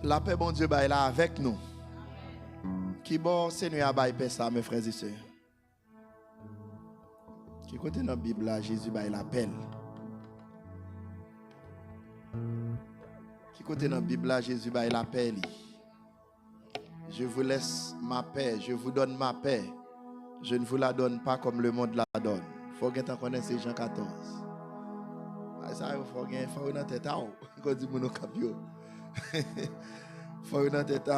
La paix, bon Dieu, est là avec nous. Qui bon Seigneur a paix ça, mes frères et sœurs. Qui côté dans la Bible là, Jésus la paix. Qui côté dans la Bible là, Jésus la paix. Je vous laisse ma paix, je vous donne ma paix. Je ne vous la donne pas comme le monde la donne. Il faut que tu connaisses Jean 14. Ça, il faut que tu dans tête. Quand tu dis capio. Faut dans tête.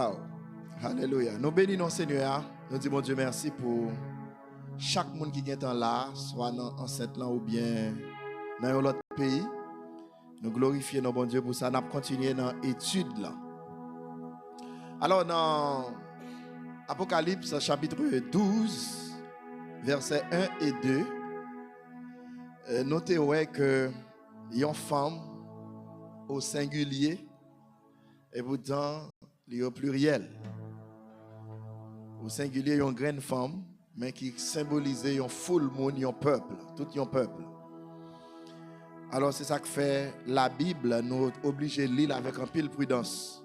Alléluia. Nous bénissons Seigneur. Nous disons Dieu merci pour chaque monde qui est là, soit en cette langue ou bien dans un autre pays. Nous glorifions notre bon Dieu pour ça. Nous continuons dans l'étude là. Alors dans Apocalypse chapitre 12, versets 1 et 2, notez que il y a une femme au singulier et pourtant il y a au pluriel. Au singulier, il y a une grande femme, mais qui symbolise un full monde, un peuple, tout un peuple. Alors c'est ça que fait la Bible, nous oblige de lire avec un pile prudence.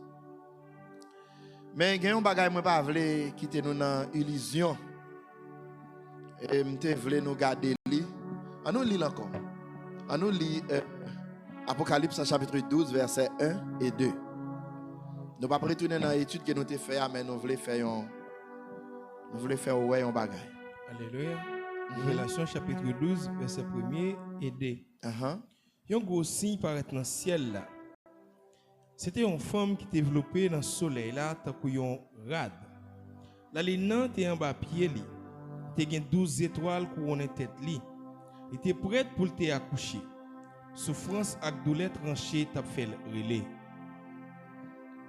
Mais il y a un bagage moi pas voulais quitter nous dans illusion. Et me voulais nous garder li. On nous lit encore. On nous lit Apocalypse chapitre 12 versets 1 et 2. Nous pas retourner dans l'étude que nous avons fait, mais nous voulons faire un bagage. Alléluia. Révélation chapitre 12 verset 1er et 2. Il y a un gros signe paraît dans le ciel là. C'était une femme qui développait dans le soleil là, tant qu'on rad. Là, les nains étaient en bas pied li. Il y a 12 étoiles couronnées tête li. Il était prête pour te accoucher. Souffrance et douleur tranchée t'a fait le relais.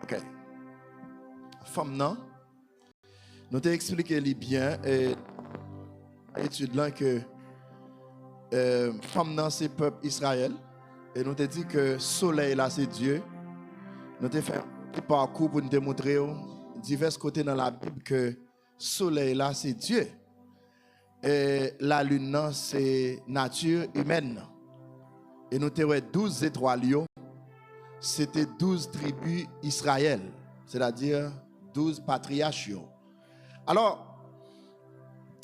OK. Femme non. Nous t'ai expliqué bien et étude là que femme non c'est peuple Israël et nous t'ai dit que soleil là c'est Dieu. Nous t'ai fait un parcours pour nous démontrer divers côtés dans la Bible que soleil là c'est Dieu et la lune là c'est nature humaine. Et nous t'ai 12 étoiles c'était 12 tribus Israël, c'est-à-dire 12 patriarches. Alors,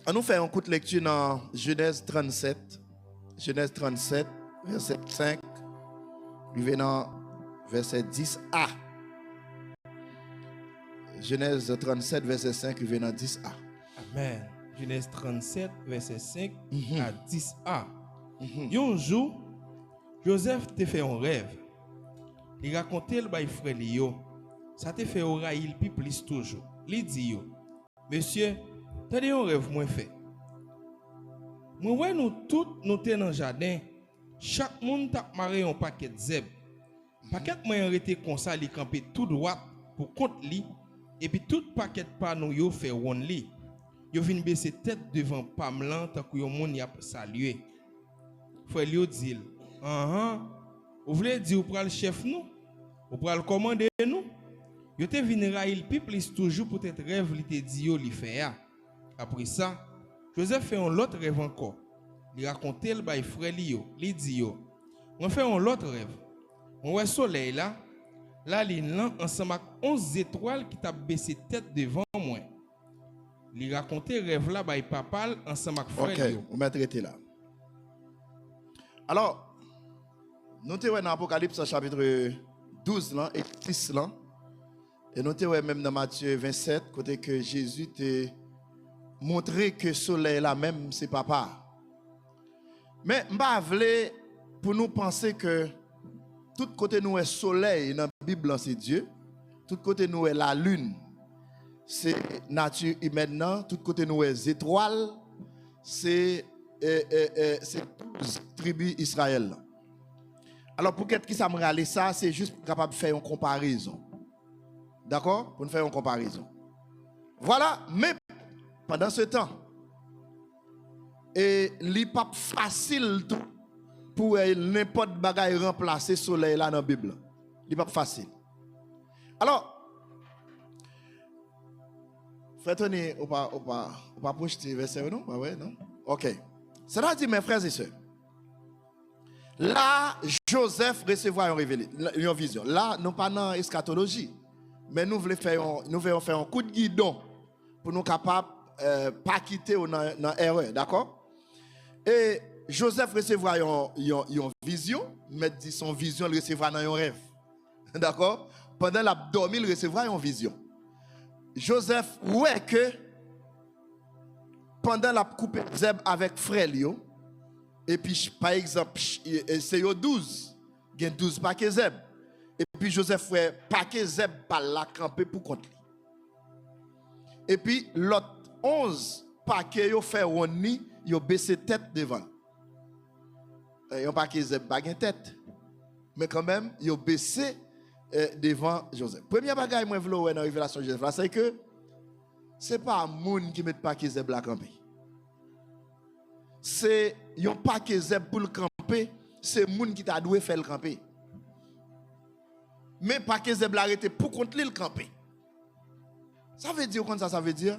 on nous fait un coup de lecture dans Genèse 37, verset 5, dans verset 10a. Genèse 37, verset 5, dans 10a. Amen. Genèse 37, verset 5 à 10a. Un jour, Joseph te fait un rêve. Il racontait le bail frère Lio. Ça te fait orailler le plus toujours. Il dit yo, monsieur, t'as un rêve moins fait. Moi ouais nous tous nous t'es dans le jardin. Chaque monde t'a marré un paquet de zèbre. Paquet moi arrêté comme ça, il campé tout droit pour compte li et puis tout paquet pas nous yo fait one li. Yo vinn baisser tête devant Pamela tant que yo monde y a salué. Frère Lio dit, vous voulez dire pour le chef nous? Ou pour le commander nous? Yo te vinn rail plus toujours pour être rêve li te dit yo li fait. Après ça, Joseph fait un autre rêve encore. Il racontait le bail frère li yo, li dit yo. On fait un autre rêve. On voit soleil là, il là ensemble avec 11 étoiles qui t'a baissé tête devant moi. Il racontait rêve là bail papa ensemble avec frère yo. OK, on va traiter là. Alors, nous sommes dans Apocalypse chapitre 12 là, et 6 là. Et nous sommes même dans Matthieu 27, côté que Jésus t'a montré que le soleil là même, c'est papa. Mais je ne pour nous penser que tout côté nous est soleil dans la Bible, c'est Dieu. Tout côté nous est la lune, c'est nature humaine. Tout côté nous est étoiles, c'est 12 tribus Israël. Alors pour qu'est-ce qui ça me râle ça, c'est juste pour capable de faire une comparaison. D'accord? Pour nous faire une comparaison. Voilà, mais pendant ce temps, et n'est pas facile tout pour n'importe bagaille remplacer le soleil là dans la Bible. n'est pas facile. Alors, faites-nous, on va projeter verset, non? Ouais, non? Ok. Cela dit, mes frères et sœurs, là, Joseph recevra une vision. Là, nous pas dans eschatologie. mais nous voulons faire un coup de guidon pour nous capables pas quitter dans erreur, d'accord? Et Joseph recevra une vision, mais dit son vision, il recevra dans un rêve. D'accord? Pendant la dormi, il recevra une vision. Joseph, ouais que pendant la coupe zeb avec frère, et puis par exemple, c'est 12, il y a 12 paquets zeb. Et puis Joseph fait paquet zeb par la camper pour contre. Et puis l'autre 11 paquets yo fait roni, yo baissé tête devant. Un paquet zeb pas tête. Mais quand même, yo baissé devant Joseph. Premier bagage moi vle dans révélation de Joseph, c'est que c'est pas un monde qui met paquet zeb la camper. C'est un paquet zeb pour le camper, c'est monde qui t'a doué faire le camper. Mais paquet zeb l'arrêté pour contre le camper. Ça veut dire quoi ça veut dire?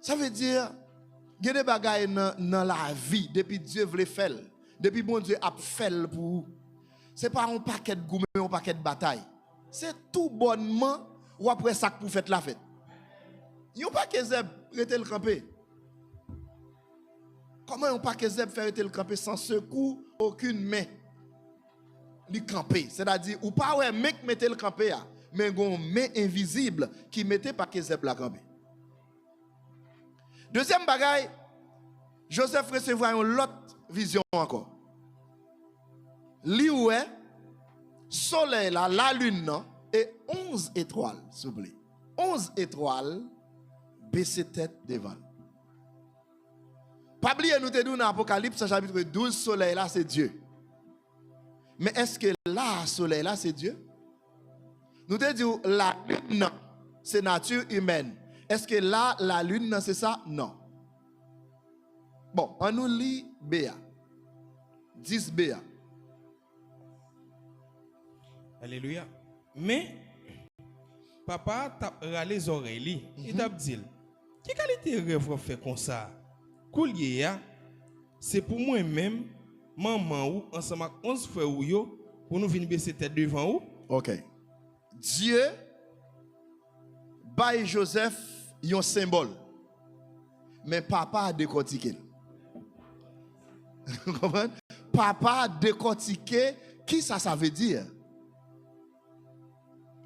Ça veut dire il y a des bagages dans la vie depuis Dieu veut faire. Depuis bon Dieu a fait pour. C'est pas un paquet de goût mais un paquet de bataille. C'est tout bonnement ou après ça pour faire la fête. Yon paquet zeb rete le camper. Comment un paquet zeb faire rete le camper sans secours aucune main? Li camper, c'est-à-dire ou pas ouais mec mettait le camper mais gon main invisible qui mettait paquet zeb la camper. Deuxième bagaille, Joseph recevra une autre vision encore. Li ouais soleil là, la lune non, et 11 étoiles, s'il vous plaît. 11 étoiles baisser tête devant. Pas oublier nous te dit dans Apocalypse chapitre 12 soleil là c'est Dieu. Mais est-ce que là soleil là c'est Dieu? Nous te dit la lune c'est nature humaine. Est-ce que là la lune c'est ça? Non. Bon, on nous lit Béa. 10 Béa. Alléluia. Mais papa t'a râlé les oreilles, il t'a dit qui qualité rêve fait comme ça? Coulier c'est pour moi-même maman ou ensemble avec 11 frères ou yo pour nous venir baisser tête devant ou. OK. Dieu bail Joseph un symbole. Mais papa a décortiqué. Vous comprenez? Papa a décortiqué qui ça veut dire.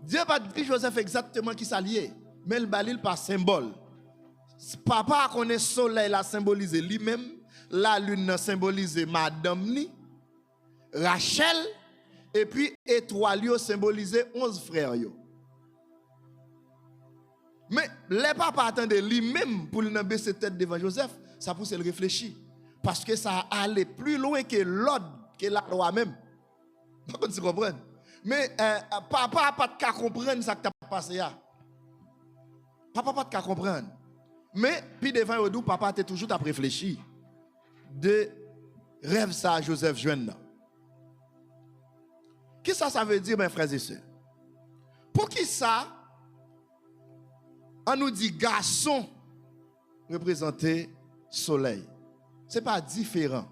Dieu va dire Joseph exactement qui ça lié, mais le balil par symbole. Papa connaît le soleil la symboliser lui-même, la lune symboliser madame ni, Rachel et puis étoile yo symboliser 11 frères yo. Mais les papas attendaient lui-même pour le baisser tête devant Joseph, ça pousse le réfléchir parce que ça allait plus loin que l'ordre que la loi même. Tu comprends? Mais papa n'a pas de cas comprendre ça qui t'a passé là. Papa n'a pas de cas comprendre. Mais puis devant Odou, papa a toujours à réfléchir de rêve ça Joseph jeune. Qu'est-ce que ça veut dire mes frères et sœurs? Pour qui ça on nous dit garçon représenter soleil. C'est pas différent.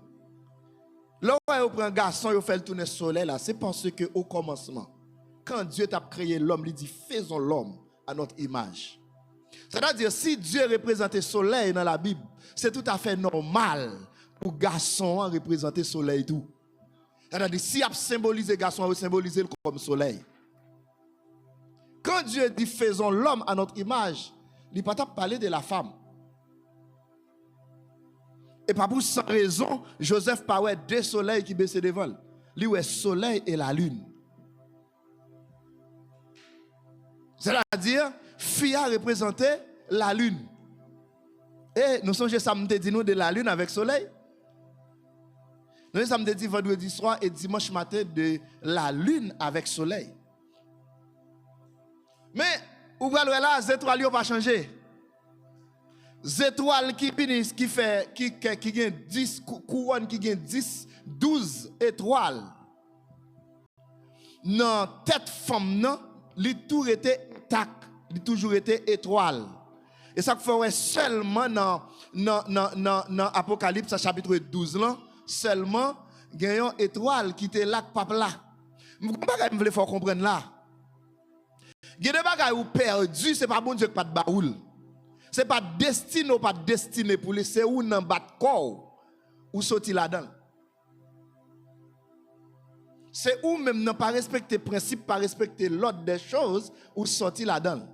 Là où on prend garçon, on fait le tourner soleil là, c'est parce que au commencement, quand Dieu t'a créé l'homme, il dit faisons l'homme à notre image. C'est-à-dire si Dieu représentait soleil dans la Bible, c'est tout à fait normal pour garçon représenter soleil tout. C'est-à-dire si il symbolise garçon, il symboliser comme soleil. Quand Dieu dit faisons l'homme à notre image, il ne peut pas parler de la femme. Et pas pour sans raison, Joseph parlait deux soleils qui baissaient devant. Lui, ouais, soleil et la lune. C'est-à-dire, fille a représenté la lune. Et nous sommes samedi dit nous de la lune avec soleil. Nous sommes samedi, vendredi soir et dimanche matin de la lune avec soleil. Mais, vous voyez là, les étoiles n'ont pas changé. Les étoiles qui gagnent 10 couronnes, qui gagnent 10, 12 étoiles. Dans tête femme, non, il tout était intact, il toujours été étoile. Et ça fait seulement dans Apocalypse chapitre 12 là, seulement gagnant étoile qui était là papa là. Je ne veux pas comprendre là. Il y a des bagages ou perdu, c'est pas bon Dieu qui pas de baoul. C'est pas destiné ou pas destiné pour laisser ou dans bas de corps ou sortir là-dedans. C'est ou même ne pas respecter principe, pas respecter l'ordre des choses ou sortir là-dedans.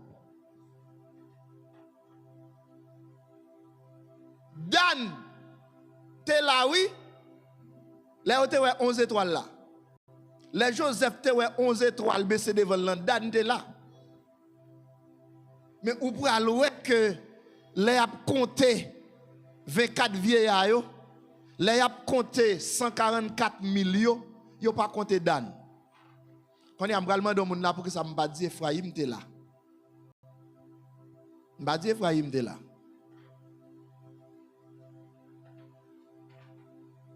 Dan, t'es là, oui. Les autres, 11 étoiles là. Les Joseph, t'es 11 étoiles, baissé devant là. Dan, t'es là. Mais ou pour aller que les a compté 24 vieillards, les a compté 144 millions, yo pas compté Dan. Quand y a vraiment dans monde là pour que ça me pas dire Ephraim t'es là. M'a dit Ephraim t'es là.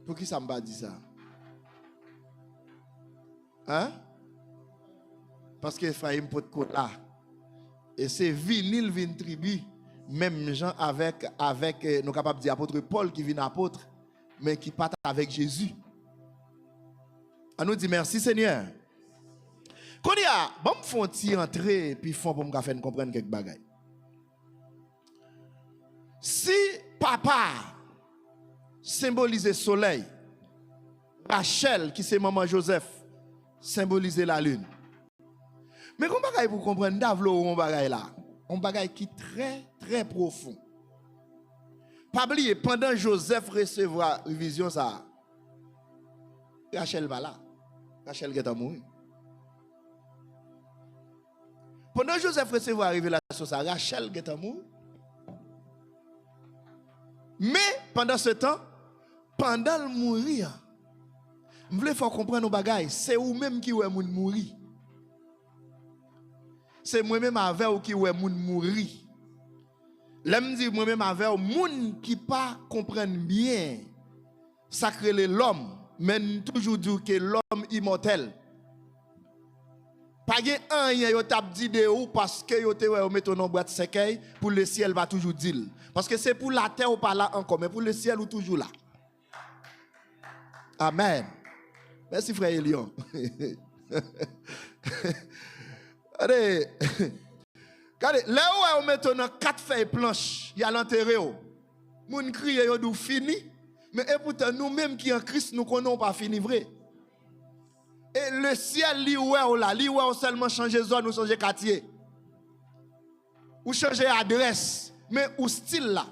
Pour qui ça me pas dit ça? Hein? Parce que Ephraim peut être là. Et c'est vinyle vin tribu, même gens avec nous capables de dire apôtre Paul qui vient apôtre, mais qui part avec Jésus. On nous dit merci Seigneur. Quand il y a, bon, font entrer puis font pour me faire comprendre quelques bagailles. Si papa symbolisait soleil, Rachel qui c'est maman Joseph symbolisait la lune. Mais comment bagaille pour comprendre Davlo on bagaille là, on bagaille qui très très profond. Pas oublier pendant Joseph recevra vision ça. Rachel va là. Rachel est mort. Pendant Joseph recevra révélation ça, Rachel est mort. Mais pendant ce temps, pendant le mourir, vous voulez faire comprendre nos bagailles, c'est vous même qui est mourir. C'est moi-même avec ou qui est mourir. L'aime dit moi-même avec ou moun qui pas comprendre bien sacré l'homme, mais toujours dire que l'homme immortel. Pas gen rien yo t'a dit de ou parce que yo te mettre dans boîte cercueil pour le ciel va toujours dire. Parce que c'est pour la terre ou pas là encore, mais pour le ciel ou toujours là. Amen. Merci frère Elion. Allez. Regardez, là où on met dans 4 feuilles planches, il y a l'enterré. Moun crié yo dou fini, mais et pourtant nous-mêmes qui en Christ nous connaissons pas fini vrai. Et le ciel li ouais là, li ouais seulement changer zone ou changer quartier. Ou changer adresse, mais ou style là.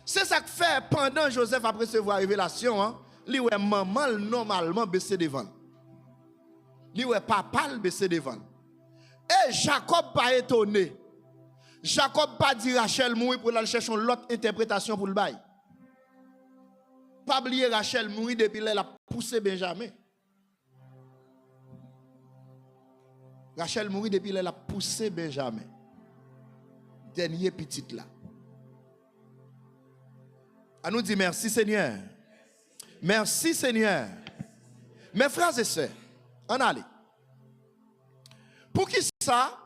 C'est ça que fait pendant Joseph après recevoir la révélation, hein, li ouais maman normalement baissé devant. Li ouais papa baissé devant. Et Jacob pas étonné. Jacob pas dit Rachel mourir pour aller chercher l'autre interprétation pour le bail. Pas oublier Rachel mourir depuis elle a poussé Benjamin. Rachel mourir depuis elle a poussé Benjamin. Dernier petit là. On nous dit merci Seigneur. Merci Seigneur. Mes frères et sœurs, on allez. Pour qui ça,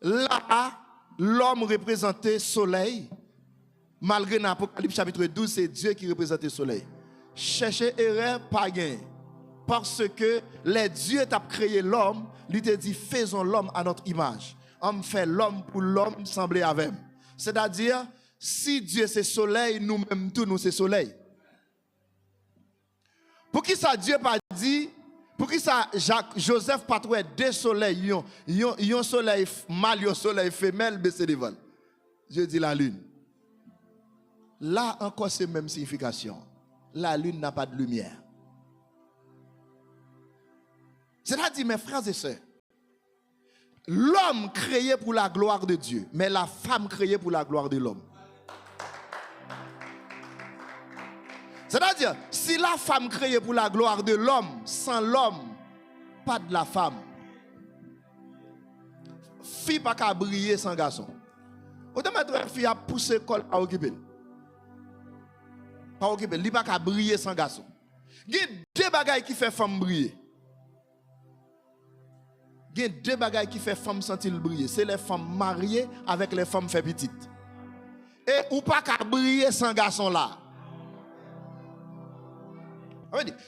là, l'homme représentait soleil. Malgré l'Apocalypse chapitre 12, c'est Dieu qui représente le soleil. Cherchez erreur, pas gain. Parce que les dieux t'ont créé l'homme, lui te dit faisons l'homme à notre image. On fait l'homme pour l'homme sembler avec. C'est-à-dire, si Dieu c'est soleil, nous-mêmes tous nous c'est soleil. Pour qui ça Dieu pas dit, pour qui ça Joseph pas trouvé deux soleils, yon soleil mâle, yon soleil femelle, baissé devant. Dieu dit la lune. Là encore c'est même signification. La lune n'a pas de lumière. C'est-à-dire mes frères et sœurs, l'homme créé pour la gloire de Dieu, mais la femme créée pour la gloire de l'homme. C'est-à-dire, si la femme créée pour la gloire de l'homme, sans l'homme, pas de la femme. Fille pas qu'à briller sans garçon. Autant mettre une fille à pousser col à occuper. Pas occuper, il pas qu'à briller sans garçon. Il y a deux bagailles qui fait femme briller. Il y a deux bagailles qui fait femme sentir briller. C'est les femmes mariées avec les femmes fait petites. Et ou pas qu'à briller sans garçon là.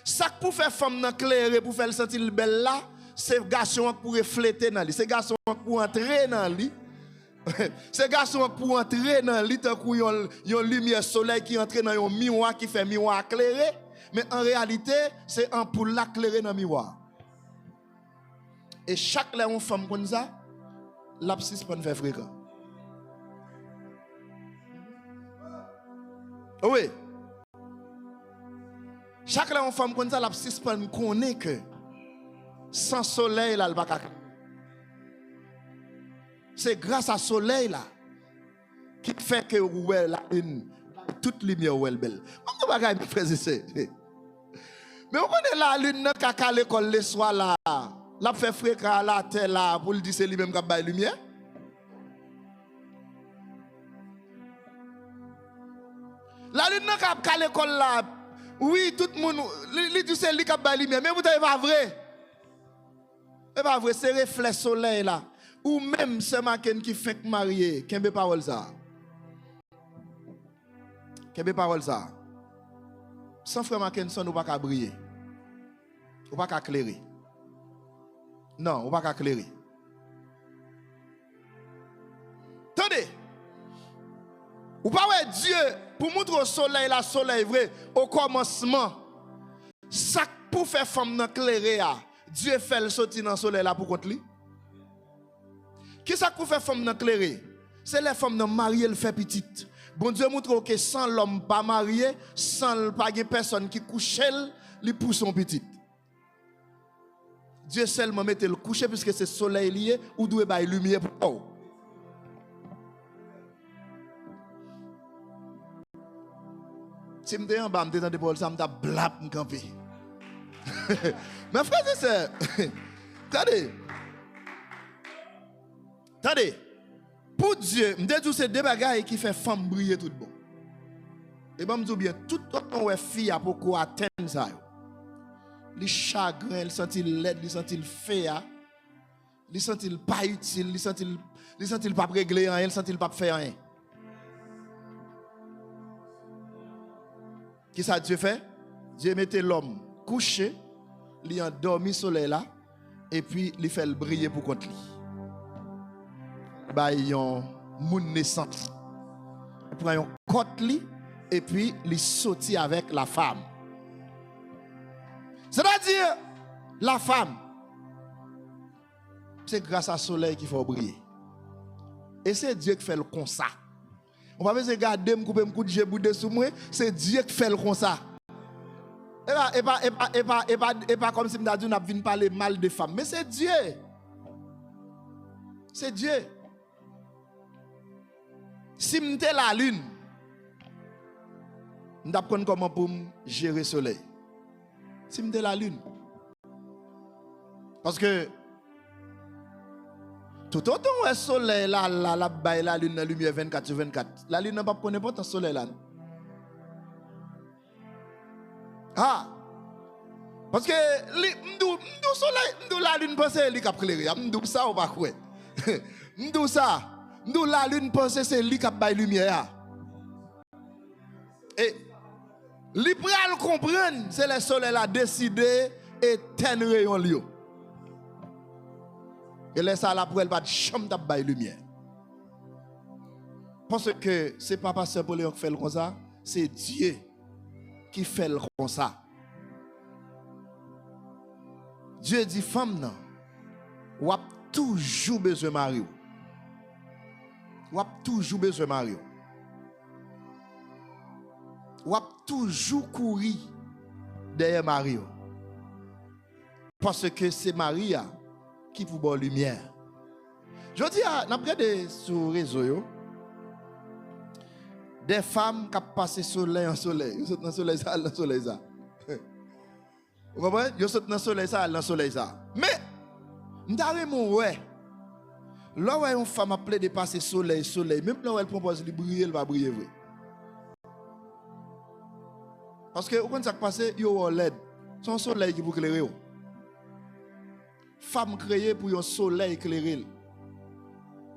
Ça pour faire femme nan claire pour faire le sentir belle là, c'est garçon pour refléter dans lui, c'est garçon pour entrer dans lui. C'est garçon pour entrer dans lui tant qu'il y a une lumière soleil qui entre dans un miroir qui fait miroir éclairé, mais en réalité, c'est un pour l'éclairer dans le miroir. Et chaque là une femme comme ça, l'abscisse peut faire fréquent. Oui. Chaque là une femme comme ça, l'abscisse peut connaître que sans soleil là, elle va pas. C'est grâce à soleil là qui fait que ouais la une toute lumière ouais belle. On va pas frère c'est. Mais on connaît la lune dans kaka l'école le soir là. La fait fréquent la terre là pour le dire c'est lui-même qui a bail lumière. La lune dans kaka l'école là. Oui, tout le monde lui dit c'est lui qui a bail lumière mais vous savez pas vrai. C'est pas vrai, c'est reflet soleil là. Ou même ce matin qui fait marié, qu'est-ce parole ça? Qu'est-ce parole ça? Sans frère Mackenson, on ne peut pas briller. On ne peut pas éclairer. Non, on ne peut pas éclairer. Attendez. Ou pas ouais Dieu, pour montrer au soleil, la soleil vrai, au commencement, ça pour faire femme éclairer, Dieu fait le sortir dans le soleil là pour contre lui. Qui ça pour faire femme éclairer? C'est les femmes mariées, le fait petite. Bon Dieu montre que sans l'homme pas marié, sans pas personne qui couche, il pousse son petit. Dieu seulement mette le coucher puisque c'est soleil lié ou doit bailler lumière pour vous. Si je suis en bas, je suis dans ça, je suis blap me camper. Mais frère, c'est attendez. Attendez. Pour Dieu, je dis que c'est deux bagailles qui font femme briller tout bon. Et je dis bien, tout autant que fille a pour atteindre ça. Les chagrins, ils sentent l'aide, ils sentent le fait, ils sentent pas utile, ils sentent pas régler rien, ils sentent pas faire rien. Qui ça Dieu fait? Dieu mettait l'homme couché, il a dormi soleil là, et puis il fait le briller pour contre lui. Bah, il y a un monde naissant. Il prend un côte li, et puis il sortit avec la femme. C'est-à-dire, la femme, c'est grâce au soleil qu'il faut briller. Et c'est Dieu qui fait le comme ça. On va pas regarder, me couper, me coup de jeboude sous moi, c'est Dieu qui fait le comme ça. Et pas comme si on a vu parler mal de femmes, mais c'est Dieu. C'est Dieu. Si je suis la lune, je vais apprendre comment pour gérer le soleil. Si je suis la lune. Parce que tout autant où le soleil là, la lune, la lumière 24 sur 24, la lune n'a pas de n'importe quel soleil là. Ah! Parce que le soleil, la lune pense c'est lui qui a éclairé. Je dis ça ou pas quoi? Je dis ça. Nous la lune pense c'est lui qui a bail lumière. Et li pral comprendre c'est le soleil a décidé et ten rayon li. Et laisse ça là pour elle pas de chambre t'a bail lumière. Parce que c'est pas pasteur Pauléon qui fait le comme ça, c'est Dieu qui fait le comme ça. Dieu dit femme non, ou a toujours besoin de mari. Ou a toujours besoin de Mario. Ou a toujours courir derrière Mario. Parce que c'est Maria qui vous donne lumière. Je dis, n'a regardé sur les réseaux, des femmes qui passent soleil en soleil. Ils sont dans le soleil, ça, dans le soleil, ça. Vous comprenez? Ils sont dans le soleil, ça, dans le soleil, ça. Mais, m'dare ouais. Là où une femme a plaidé de passer soleil, même là où elle propose de briller, elle va briller vrai. Parce que quand ça passe, il y a un LED. C'est un soleil qui vous éclairer. Femme créée pour un soleil éclairé.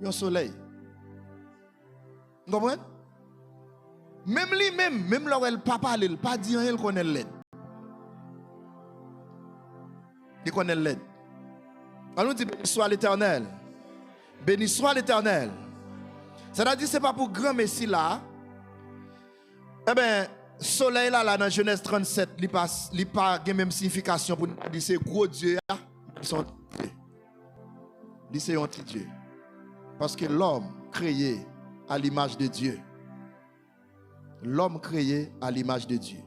Un soleil. Vous comprenez? Même lui-même là où elle ne parle pas, elle ne dit rien, elle connaît le LED. qui connaît l'aide. On nous dit béni soit l'Éternel. Béni soit l'Éternel. C'est-à-dire c'est pas pour grand messie là. Eh bien, soleil là dans Genèse 37, il pas de même signification pour nous dire c'est gros Dieu. C'est un petit Dieu. Parce que l'homme créé à l'image de Dieu. L'homme créé à l'image de Dieu.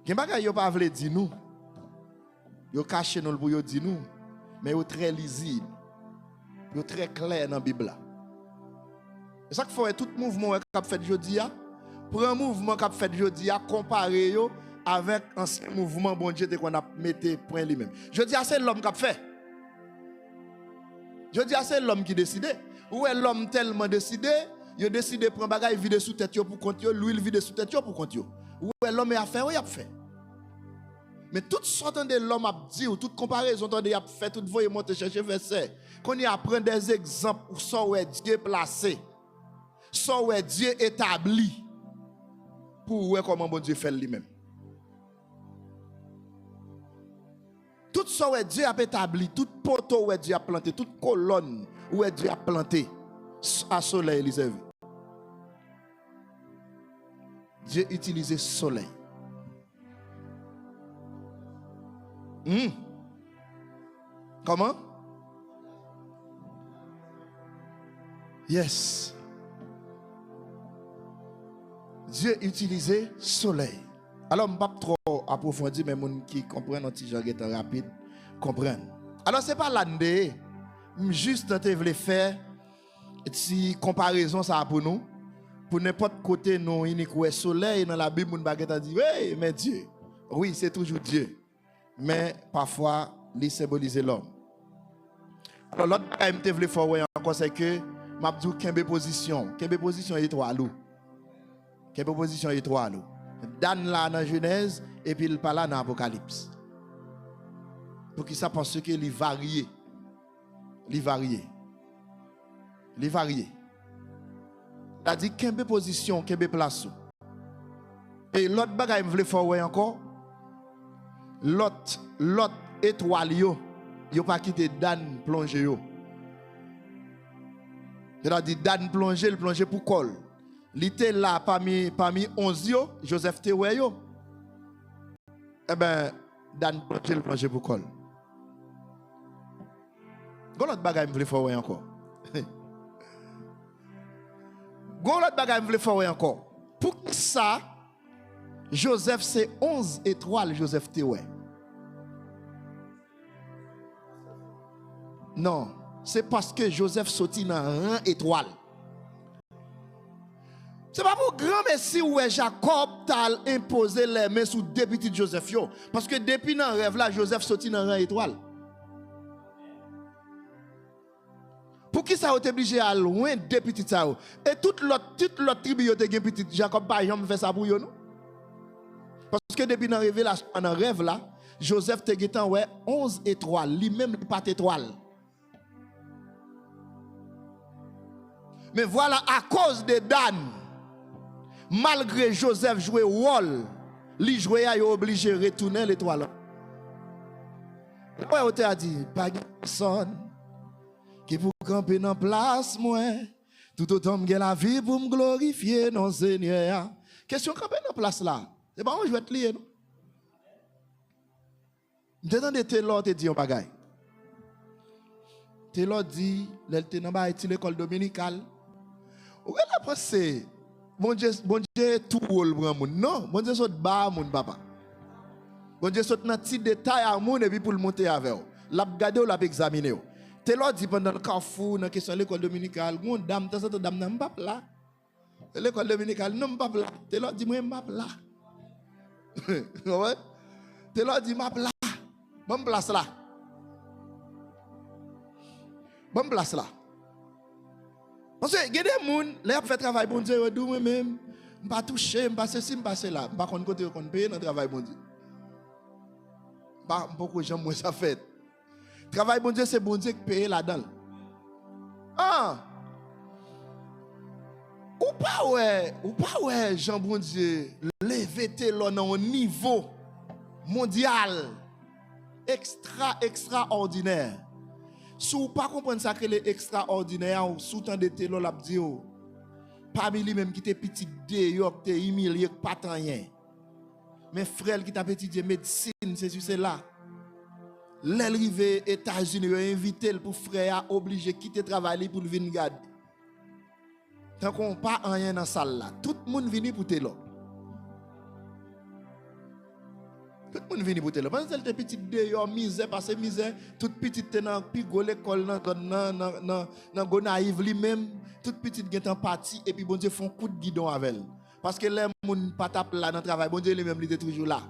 Il y a des gens qui ne veulent pas dire nous. Ils cachent nous pour dire nous. Mais ils sont très lisibles. Ils sont très clairs dans la Bible. C'est ça qu'il faut tout mouvement qui a fait aujourd'hui. Pour un mouvement qui a fait aujourd'hui, comparer avec un mouvement bon Dieu qu'on a mis point lui-même. Je dis c'est l'homme qui a fait. Je dis c'est l'homme qui décide. Ou est l'homme tellement décidé, il a décidé de prendre bagage vide sous tête pour compte l'huile vide sous tête pour compte. Ou est l'homme a fait, il a fait. Mais toute sorte de l'homme a dit, ou toute comparaison de a fait, toute voie monter chercher verset. Qu'on y apprend des exemples où ça où est Dieu placé, ça où est Dieu établi, pour voir comment bon Dieu fait lui-même. Tout ça où Dieu a établi, tout poteau où Dieu a planté, toute colonne où Dieu a planté à soleil, Elisée. Dieu utilisait soleil. Comment? Yes. Dieu utilisait soleil. Alors, je ne vais pas trop approfondir, mais les gens qui comprennent un petit jargon rapide comprennent. Alors, ce n'est pas l'année. Juste de faire une comparaison ça pour nous. Pour n'importe côté, nous, il y a soleil dans la Bible, nous avons dit, oui, mais Dieu. Oui, c'est toujours Dieu. Mais parfois, il symbolise l'homme. Alors, l'autre chose que je voulais faire encore, c'est que je dis qu'il y a une position. Qu'il y a une position étoile. Qu'il y a une position étoile. Dan là dans Genèse et puis il parle là dans Apocalypse. Pour qu'il ça pense que il varie. Il varie. Il varie. Il a dit qu'il y a une position, qu'il y a une place. Et l'autre bagage que je voulais faire encore, l'autre étoile yo pas quitté Dan plonger yo. Il a dit Dan plonger, le plonger pour col. Il était là parmi 11 yo, Joseph te wè yo. Eh ben Dan plonger, le plonger pour col. Gon l'autre bagage que je voulais faire encore. Gon l'autre bagage que je voulais faire encore. Pour ça Joseph c'est 11 étoiles Joseph te wè. Non, c'est parce que Joseph sorti dans un étoile. C'est pas pour grand messie où Jacob t'a imposé les mains sous deux petits Joseph yo. Parce que depuis dans le rêve là, Joseph sorti dans un étoile. Pour qui ça a été obligé à loin deux petits ça? Et toute l'autre tribu a été petit. Jacob pas jamais fait ça pour eux, non? Parce que depuis dans révélation, dans le rêve là, Joseph te getan ouais 11 étoiles, lui-même pas d'étoile. Mais voilà, à cause de Dan, malgré Joseph jouer rôle, lui jouer a obligé de retourner l'étoile. Ouais, on a dit, pas personne qui pour camper dans place, moi, tout autant que la vie pour me glorifier, non Seigneur. Question camper dans place là, c'est pas moi je vais te lire, non? J'entends Taylor te dit un bagay. Taylor dit, l'elle dans l'école dominicale. Ou elle a pensé, bon Dieu tout rôle pour moun. Non, bon Dieu saute bas moun papa. Bon Dieu saute dans petit détail à moun et puis pour le monter avec vous. L'a regarder ou l'a examiner. T'es là dit pendant le carrefour dans question l'école dominicale, mon dame tant cette dame n'a pas là. L'école dominicale non pas là. T'es là dit moi pas là. Ouais. T'es là dit m'a là. Bonne place là. Bonne place là. Parce que il y a des gens qui font travail bon Dieu, ils moi-même, je ne pas toucher, je ne pas ceci, je ne pas cela. Je ne pas côté qu'on paye dans le travail bon Dieu. Pas beaucoup de gens moins ça fait. Travail bon Dieu, c'est bon Dieu qui paye là-dedans. Ah! Ou pas ouais, Jean bon Dieu, lever mettez là dans un niveau mondial extraordinaire. Si vous ne comprenez pas ça que est extraordinaire, ou sous temps de télo l'a dit, parmi lui même qui était petit déyor, qui était humilié, pas tant rien. Mais frère qui t'a étudié médecine, c'est là. L'arrivée aux États-Unis, il a invité pour frère obligé de quitter le travail pour venir garder. Tant qu'on n'a pas rien dans la salle là, tout le monde vient pour télo. Tout le monde vient pour télo. Parce que c'est petit déyor, misère, parce que misère, tout petit dans pigo l'école, dans gonaïve lui-même, tout petit est en partie, et puis bon Dieu font coup de guidon avec elle. Parce que les gens pas tape là dans le travail, bon Dieu lui-même il est toujours là.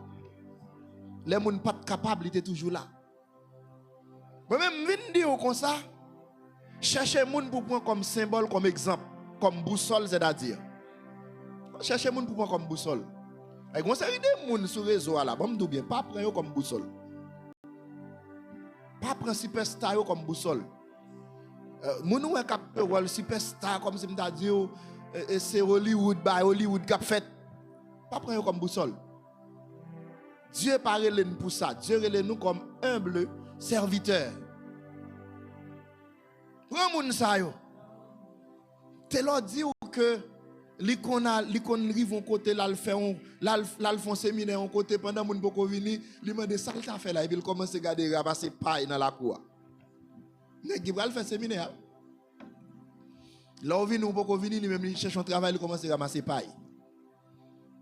Les gens pas capables, il est toujours là. Moi-même, je dire comme ça, cherchez les gens pour prendre comme symbole, comme exemple, comme boussole, c'est-à-dire. Cherchez les gens pour prendre comme boussole. Et quand ça des gens sur le réseau là, bon, bien, pas prendre comme boussole. Pas prendre superstar comme boussole. Moun ou est capable superstar comme si m'ta dit c'est Hollywood qui a fait. Pas prendre comme boussole. Dieu parle nous pour ça. Dieu parle nous comme humble serviteur. Prends moun sa yo. Te leur dit que l'icône rive côté là le font séminaire en côté pendant moun poko vini, li mande ça t'a fait là et puis il commence à garder ramasser paille dans la cour. Nèg qui va faire séminaire. Là où vini ou poko vini lui même il cherche un travail, il commence à ramasser paille.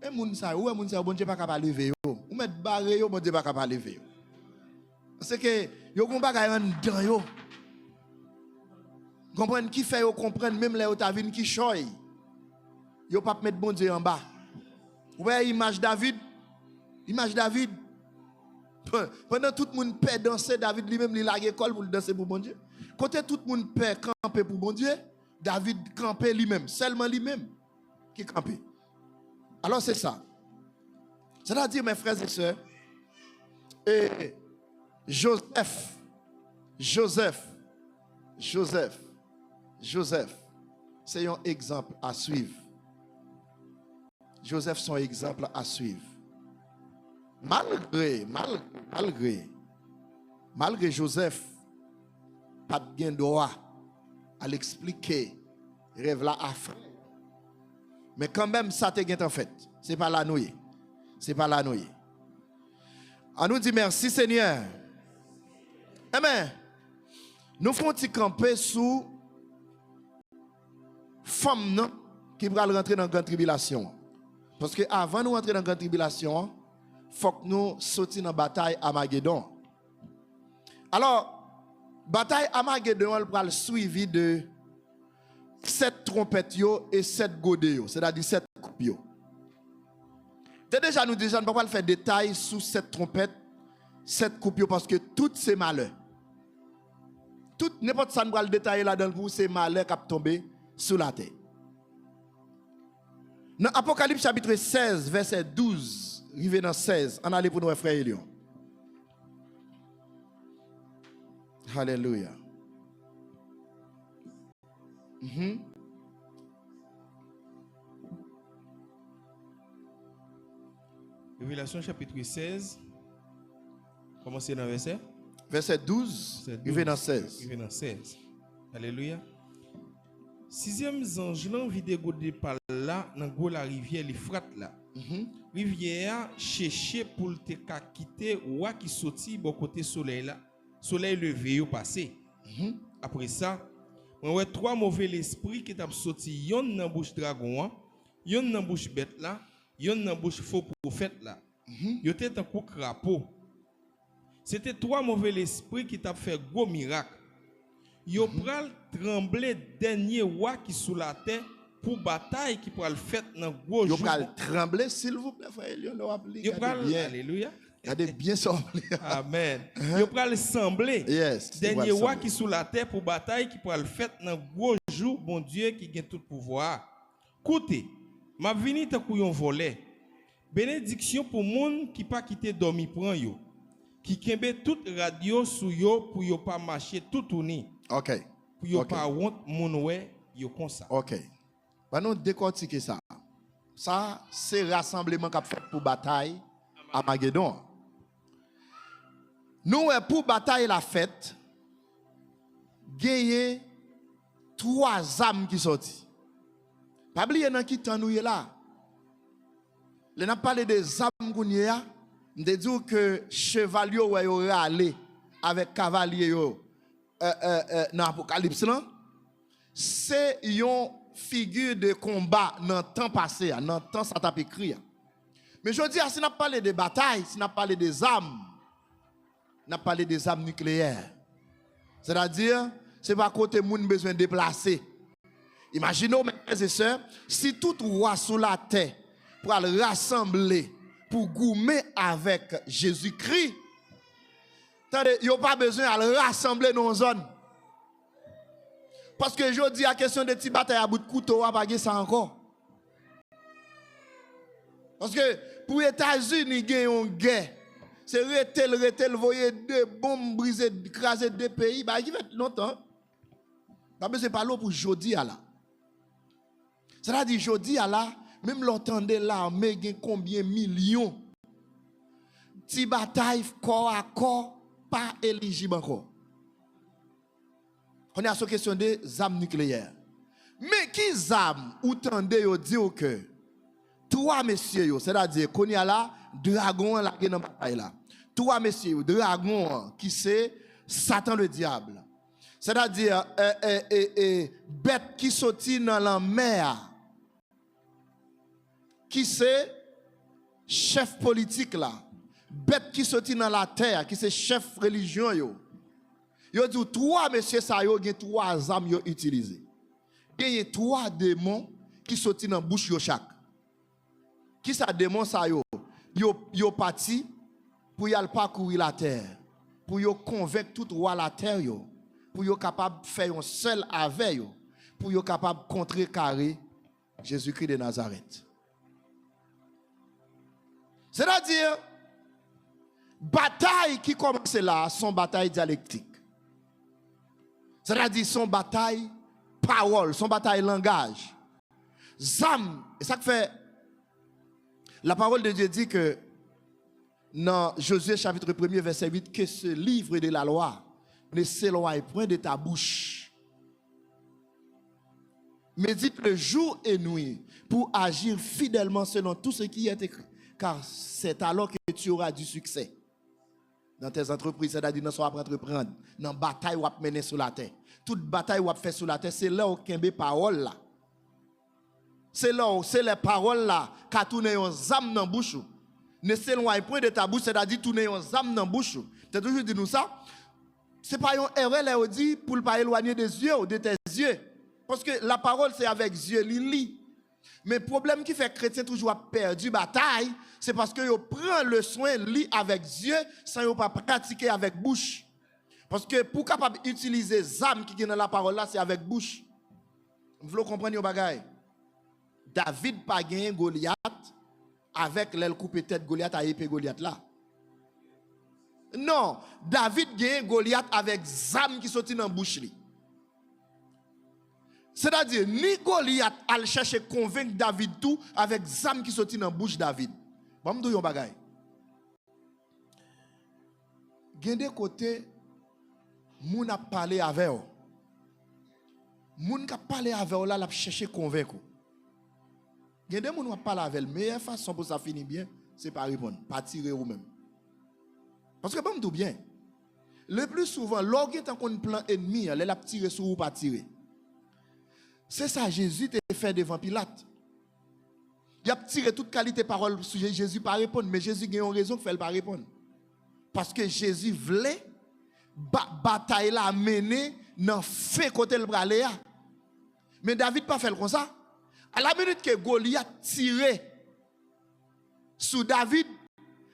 Et moun sa bon Dieu pas capable lever yo. Ou mettre barré yo, bon Dieu pas capable lever yo. C'est que yo kon bagay en dedans yo. Comprendre qui fait yo comprendre même là où ta vinn qui choy. Yo pas mettre bon Dieu en bas. Ouais, image David. Pendant tout le monde peut danser, David lui-même il a l'école pour danser pour bon Dieu. Côté tout le monde peut camper pour bon Dieu, David campait lui-même, seulement lui-même qui campait. Alors c'est ça. C'est-à-dire mes frères et sœurs, et Joseph, c'est un exemple à suivre. Joseph, c'est un exemple à suivre. Malgré Joseph, pas de gain droit à l'expliquer, rêve là à faire. Mais quand même, ça te gain en fait. C'est pas la nouille. On nous dit merci Seigneur. Amen. Nous faisons petit camper sous femme qui va rentrer dans la grande tribulation. Parce que avant de rentrer dans la grande tribulation, il faut que nous sortions dans la bataille Armageddon. Alors, bataille Armageddon, elle va suivre de 7 trompettes et 7 godets, c'est-à-dire 7 coupes. Déjà, nous ne pouvons pas faire détail sous 7 trompettes, 7 coupes, parce que tout c'est malheur. Tout, n'importe ça, nous va le détailler là-dedans pour c'est malheur qui a tombé sur la terre. Dans Apocalypse chapitre 16, verset 12, arrivé dans 16, on allait pour nos frères et Léon. Alléluia. Révélation chapitre 16, commencez dans le verset. Verset 12, arrivé dans 16. Arrivé dans 16. Alléluia. Sixième ange là vide godé par là dans la rivière l'Euphrate là. Rivière chercher pour te quitter ou qui sorti bon côté soleil là. Soleil levé au passé. Après ça, on voit 3 mauvais esprits qui t'a sorti yon dans bouche dragon, yon dans bouche bête là, yon dans bouche faux prophète là. Yo était un coup crapaud. C'était 3 mauvais esprits qui t'a fait gros miracle. Yo pral trembler dernier roi qui sous la terre pour bataille qui pral fait dans gros jour. Yo pral trembler s'il vous plaît frère Elion, yo pral alléluia. Regardez bien ça. Amen. Yo pral sembler. Yes. Dernier roi qui sous la terre pour bataille qui pral fait dans gros jour bon Dieu qui gagne tout pouvoir. Écoutez, m'a vini ta couillon volet. Bénédiction pour monde qui pas quitter dormi prend yo. Qui kembe toute radio sou yo pour yo pas marcher tout tourner. OK. Pour yo pas honte moun wè yo comme ça. OK. Bah nous décortiquer ça. Ça, c'est rassemblement qu'a fait pour bataille à Armageddon. Nous, pour bataille la fête, gagner 3 âmes qui sortent. Pas oublier dans qui temps nous là. On a parlé des âmes qu'on y a, on dit que chevalier ouais aller avec cavalier dans l'Apocalypse là, c'est une figure de combat dans le temps passé, dans le temps ça t'a écrit. Mais je dis, si on a parlé de bataille, si on a parlé des armes, on a parlé des armes nucléaires. C'est-à-dire, c'est pas côté moun besoin de déplacer. Imaginez, mes frères et sœurs, si tout roi sur la terre pour le rassembler, pour goumer avec Jésus-Christ, il n'y a pas besoin de le rassembler dans une zone. Parce que je dis la question de petite bataille à bout de couteau, on va pas ça encore. Parce que pour les États-Unis, il y a une guerre. C'est retel, voyer 2 bombes brisées, écraser 2 pays, bah, il va être longtemps. Pas besoin de parler pour jodi à là. C'est-à-dire, jodi à là, même l'entendez l'armée, il y a combien millions. Ti bataille corps à corps, pas éligible encore. On est à la question des armes nucléaires. Mais qui armes ou tendez yo dire que 3 messieurs, c'est-à-dire qu'on y a là, dragon là qui est dans la bataille là. 3 messieurs, dragon qui c'est Satan le diable. C'est-à-dire bête qui sortit dans la mer. Qui c'est chef politique là. Bête qui sortit dans la terre, qui c'est chef religion yo. Yo dit 3 messieurs ça yo gen 3 armes yo utilisées. Il y a 3 démons qui sortent dans bouche yo chaque. Qui ça démon ça yo? Yo parti pour y aller parcourir la terre, pour yo convaincre tout roi la terre yo, pour yo capable de faire un seul avec yo, pour yo capable de contrecarrer Jésus-Christ de Nazareth. C'est-à-dire bataille qui commence là, son bataille dialectique. C'est-à-dire son bataille parole, son bataille langage. Zam, et ça fait la parole de Dieu dit que dans Josué chapitre 1er verset 8 que ce livre de la loi ne s'éloigne point de ta bouche. Médite le jour et nuit pour agir fidèlement selon tout ce qui est écrit. Car c'est alors que tu auras du succès dans tes entreprises, c'est-à-dire dans ce qu'on va entreprendre, dans la bataille qu'on va mener sur la terre. Toute bataille qu'on va faire sur la terre, c'est là où il y a des paroles là. C'est là où c'est les paroles là qui tournent un zam dans la bouche. Ne s'éloigne point de ta bouche, c'est-à-dire tourner un zam dans la bouche. Tu as toujours dit nous ça? Ce n'est pas une erreur là, on dit pour ne pas éloigner des yeux ou de tes yeux. Parce que la parole c'est avec yeux, lit. Mais le problème qui fait que les chrétiens toujours perdu bataille, c'est parce qu'ils prennent le soin de lire avec yeux sans ne pas pratiquer avec bouche. Parce que pour capable utiliser les âmes qui sont dans la parole là, c'est avec bouche. Vous voulez comprendre vos bagailles? David n'a pas gagné Goliath avec l'aile coupée tête Goliath à épée Goliath là. Non, David a gagné Goliath avec les âmes qui sont dans la bouche. C'est-à-dire, ni Goliath a cherché à convaincre David tout avec les âmes qui sont dans la bouche de David. Je vais vous dire un bagage. Il y a des côtés, moun a parlé avec eux. Moun a parlé avec eux là, a cherché à convaincre. Il y a des gens qui parlent avec eux. La meilleure façon pour ça finir bien, c'est pas répondre, pas tirer ou même. Parce que bon, tout bien. Le plus souvent, lorsqu'il y a un plan ennemi, il a tiré sur ou pas tirer. C'est ça, Jésus t'a fait devant Pilate. Il a tiré toute qualité de parole sur Jésus pas répondre, mais Jésus a une raison pour ne pas répondre. Parce que Jésus voulait bataille la mener dans fin côté le bras léa. Mais David pas fait comme ça. À la minute que Goliath tirait sur David,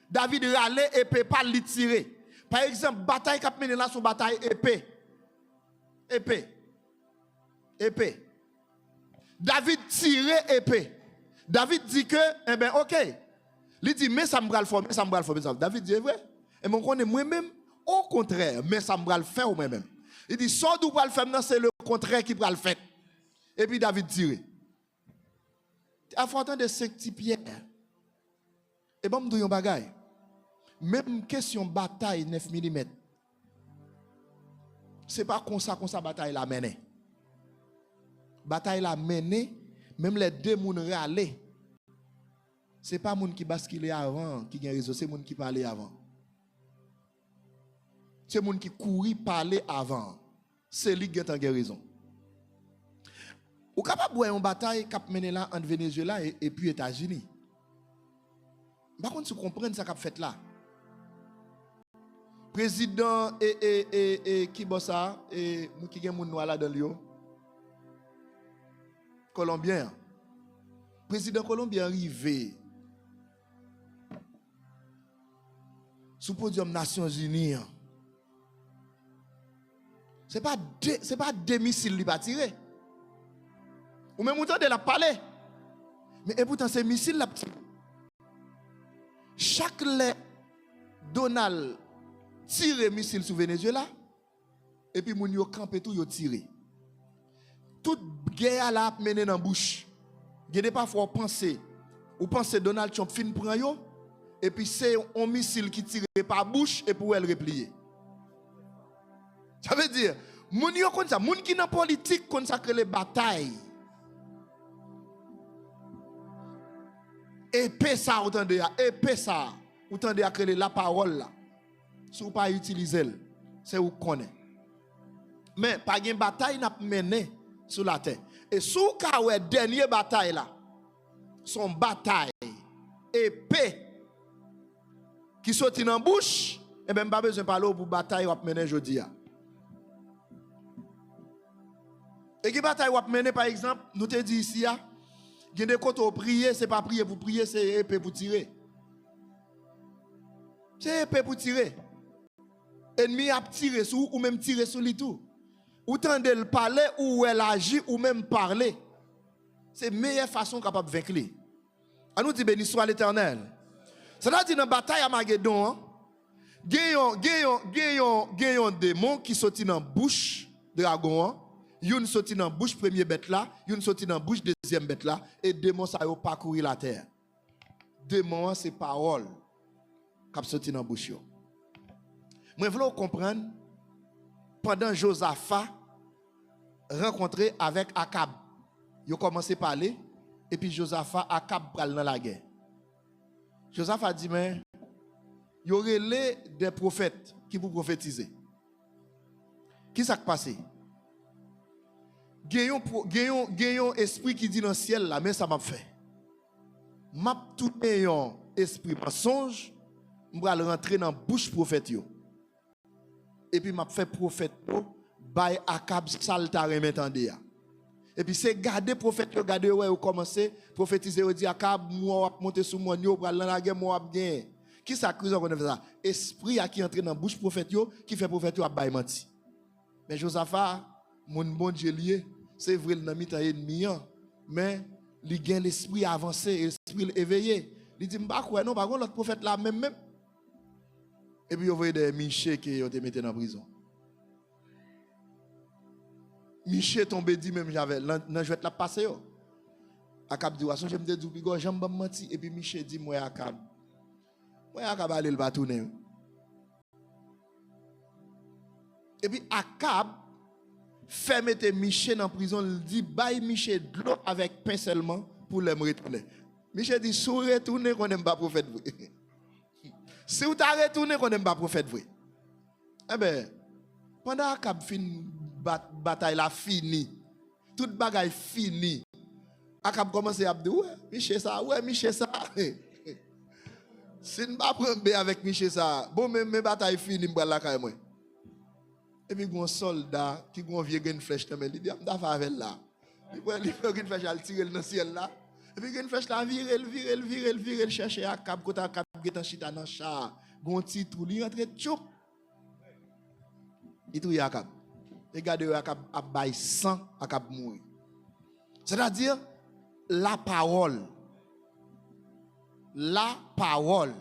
David râlait et peut pas le tirer. Par exemple, bataille qui a mené là sur bataille épée. Épée. David tirait épée. David dit que, eh bien, ok. Il dit, mais ça me va le faire, David dit, vrai. Et mon connaît moi-même, au contraire, mais ça me va le faire ou moi-même. Il dit, sans doute pas le faire, c'est le contraire qui va le faire. Et puis David tire. à fortin de 5 petits pierres. Et bon, me dis un bagay. Même question bataille 9 mm. C'est pas comme ça bataille la mené. Bataille la mené, même les deux moun râler. C'est pas moun qui bascule avant qui gagne raison, c'est moun qui parle avant. C'est moun qui courir parler avant. C'est lui qui a raison. Ou capable de une bataille qui a mené là entre Venezuela et puis États-Unis. Par contre, si vous comprenez ça qu'a fait là. Président et qui bosse ça et qui gagne moun noir là dans l'eau. Colombien. Président colombien arrivé sous podium Nations Unies. C'est pas deux missiles qui va tirer. Ou même autant de la parler. Mais et pourtant ces missiles là. Chaque les Donald tire missile sur Venezuela et puis moun yo campé tout yo tiré. Toute guerre là mené dans bouche. Gade parfois penser ou penser Donald Trump fin prend yo et puis c'est un missile qui tire par bouche et pour elle replier. Ça veut dire moun yo comme ça, moun qui dans politique consacre les batailles. Épée ça autant de épée ça autant de créer la parole là. Si vous pas utiliser c'est vous connaît. Mais pas une bataille n'a mené sur la terre. Et sous ka ouais dernière bataille là, son bataille épée qui sorti dans bouche, et ben pas besoin parler pour bataille ou mener jodi a. Et qui bataille ou mener par exemple, nous te dit ici a, il y a des côtés où prier, c'est pas prier pour prier, c'est épée pour tirer. C'est épée pour tirer. Ennemi a tiré sur ou même tirer sur lui tout. Ou tendez le parler ou elle agit ou même parler. C'est la meilleure façon capable de vaincre. A nous dit béni soit l'Éternel. Cela dit dans la bataille à Magédon, gayon démon qui sorti dans la bouche de dragon. Yon sorti dans la bouche première bête là, yon sorti dans la bouche deuxième bête là, et démon ça yo parcourir la terre. Démon c'est parole qui sorti dans la bouche yo. Moi je veux comprendre pendant Josaphat rencontré avec Akab. Yo commencé à parler et puis Josaphat Akab pral dans la guerre. Josaphat dit mais y aurait des prophètes qui vous prophétiser. Qui ça qui passé? Gayon esprit qui dit dans le ciel là, mais ça m'a fait. M'a tourné un esprit mensonge, m'bral rentrer dans bouche prophète yo. Et puis m'a fait prophète yo, bay Akab saltare m'entende ya. Et puis c'est garder prophète yo, garder ouais, ou commencer prophétiser ou dit Akab moi monter sous mon yo pral dans la guerre moi bien. Qui ça cause on fait ça? Esprit a qui entre dans bouche prophète yo, qui fait prophète yo a bay menti. Mais Josaphat mon bon Dieu lié, c'est vrai le nami ta ennemi mais il gagne l'esprit avancé, l'esprit éveillé. Il dit pas quoi non, par contre l'autre prophète là même. Et puis il voyait des Michel qui ont été mis en prison. Michel tombé dit même j'avais dans jouet la passé yo. Akab dit je me dis bigo j'aime pas mentir et puis Michel dit moi Akab aller le va tourner. Et puis Akab fait mettre Michel en prison, il dit baille Michel de l'eau avec pain seulement pour le retourner. Michel dit si vous retournez qu'on n'aime pas prophète vrai. Si vous t'arrêtez retourné qu'on n'aime pas prophète vrai. Eh bien, pendant Akab fin bataille la fini, toute bagaille fini. Akab commence à dire ouais Michel ça. Si nous pas prendre avec Michel ça, bon mes bataille fini m'bral la caille moi. Et puis, un soldat qui a une flèche dans il dit, je vais faire là. Il prend une flèche, il tire dans le ciel là. Et puis, une flèche là, vire, chercher à Akab, quand Akab est en chita dans le char. Un petit trou, il rentre tchoup. Il trouve Akab. Regardez, Akab a baillé sang, Akab mourir. C'est-à-dire, la parole. La parole.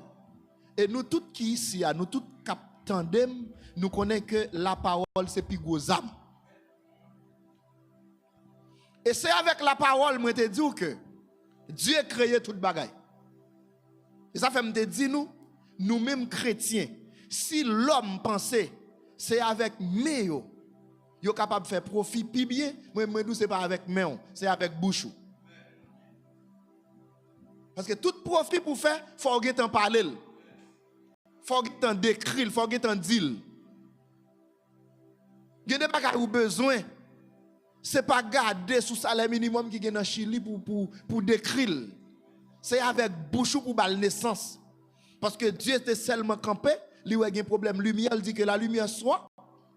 Et nous tous qui ici, nous tous qui tandem, nous connaissons que la parole c'est plus gros âme. Et c'est avec la parole, moi te dis que Dieu a créé toute bagaille. Et ça fait me dire nous-mêmes chrétiens, si l'homme pensait c'est avec main yo capable de faire profit plus bien, moi nous c'est pas avec main, c'est avec bouche. Parce que tout profit pour faire, faut que t'en parler. Faut que t'en décrire, faut que t'en dire. Il y a des bagages ou besoin. C'est pas garder sous salaire minimum qui est dans Chili pour décrire. C'est avec bouche pour bal naissance. Parce que Dieu était seulement campé, lui a un problème lumière, il dit que la lumière soit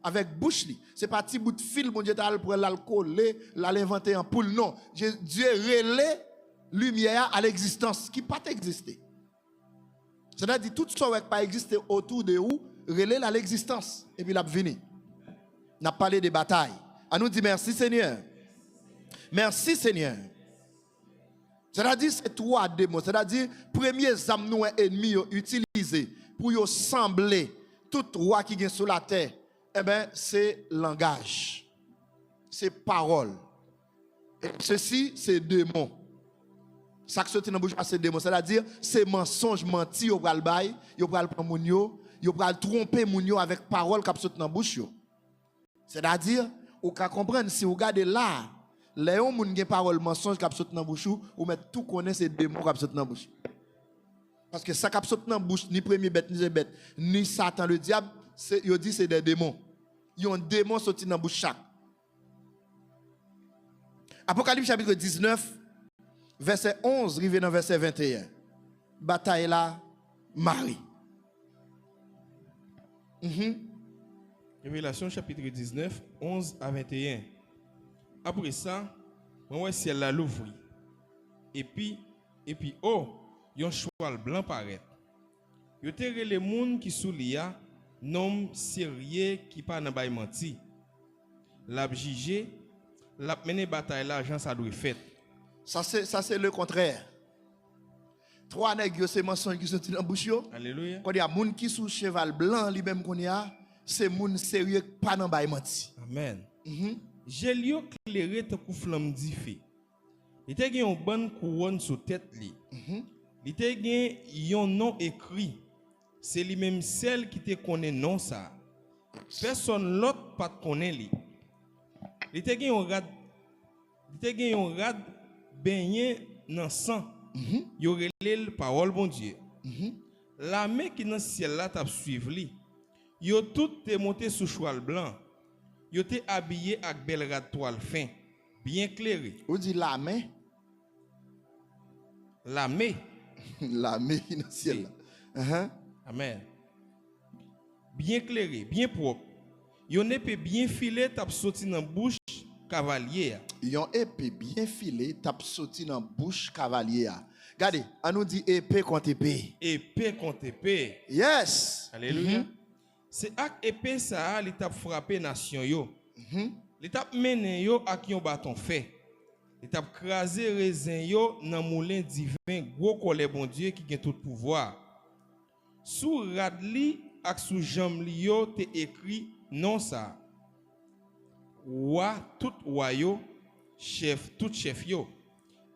avec bouche li. C'est pas petit bout de fil bon Dieu t'a pour l'alcool, l'inventer en poule non. Dieu relais lumière à l'existence qui pas exister. C'est-à-dire tout ce qui pas exister autour de vous, relais à l'existence et puis l'a venu. N'a parlé de bataille. À nous dit merci Seigneur. Merci Seigneur. C'est-à-dire c'est trois démons, c'est-à-dire premiers âmes nous ennemis utilisés pour sembler tout roi qui est sur la terre. Eh bien, c'est langage, c'est parole. Et ceci, c'est démon. Ça qui sortit dans la bouche, c'est démon. C'est-à-dire, c'est mensonge, menti, yo pral bay, yo pral prendre moun yo pral tromper moun yo avec parole qui sorti dans la bouche. C'est-à-dire, ou ka comprendre, si vous regardez là, les gens qui ont parole mensonge qui sorti dans la bouche, ou met tout connaît ces démons qui sorti dans la bouche. Parce que ça qui sorti dans la bouche, ni premier bête, ni bête, ni Satan, le diable, il dit c'est des démons. Ils ont un démon sorti dans la bouche chaque. Apocalypse chapitre 19, verset 11, rivé dans verset 21. Bataille là, Marie. Révélation chapitre 19, 11 à 21. Après ça, on voit ciel là l'ouvrir. Et puis, oh, yon cheval blanc paraît. Yo te les moun qui sous lia, nom sérieux qui pas nan bay menti. L'a jugé, l'a mené bataille l'argent ça doit fait. Ça c'est le contraire. Trois nègres c'est mensonge qui sont dans la bouche yo. Alléluia. Quand il y a moun qui sous cheval blanc lui même qu'on y a, c'est moun sérieux pas nan bay menti. Amen. J'ai lieu clairé te kou flamme di feu. Il te gen yon bonne couronne sous tête li. Il te gen yon nom écrit. C'est lui même celle qui te connaît non ça. Personne l'autre pas te connaît li. Il te gen yon rad baigné dans sang. Yo relèl parole bon Dieu. La main qui dans ciel là t'a suivre li. Yo tout te monté sous cheval blanc. Yo te habillé avec belle rad toile fin, bien clairé. On dit la main. La main. La main qui dans ciel là. Amen. Bien clairé, bien propre. Yon épée bien filée t'a sorti dans bouche cavalier. Yon épée bien filée t'a sorti dans bouche cavalier. Regardez, on nous dit épée contre épée. Épée contre épée. Yes. Alléluia. C'est avec épée ça li t'a frappé nation yo. Li t'a mené yo ak yon bâton fait. Li t'a crasé raisin yo dans moulin divin gros colère bon Dieu qui gagne tout pouvoir. Sous radli ak sous jambe li yo te écrit non ça. Roi tout royaume, chef tout chef yo.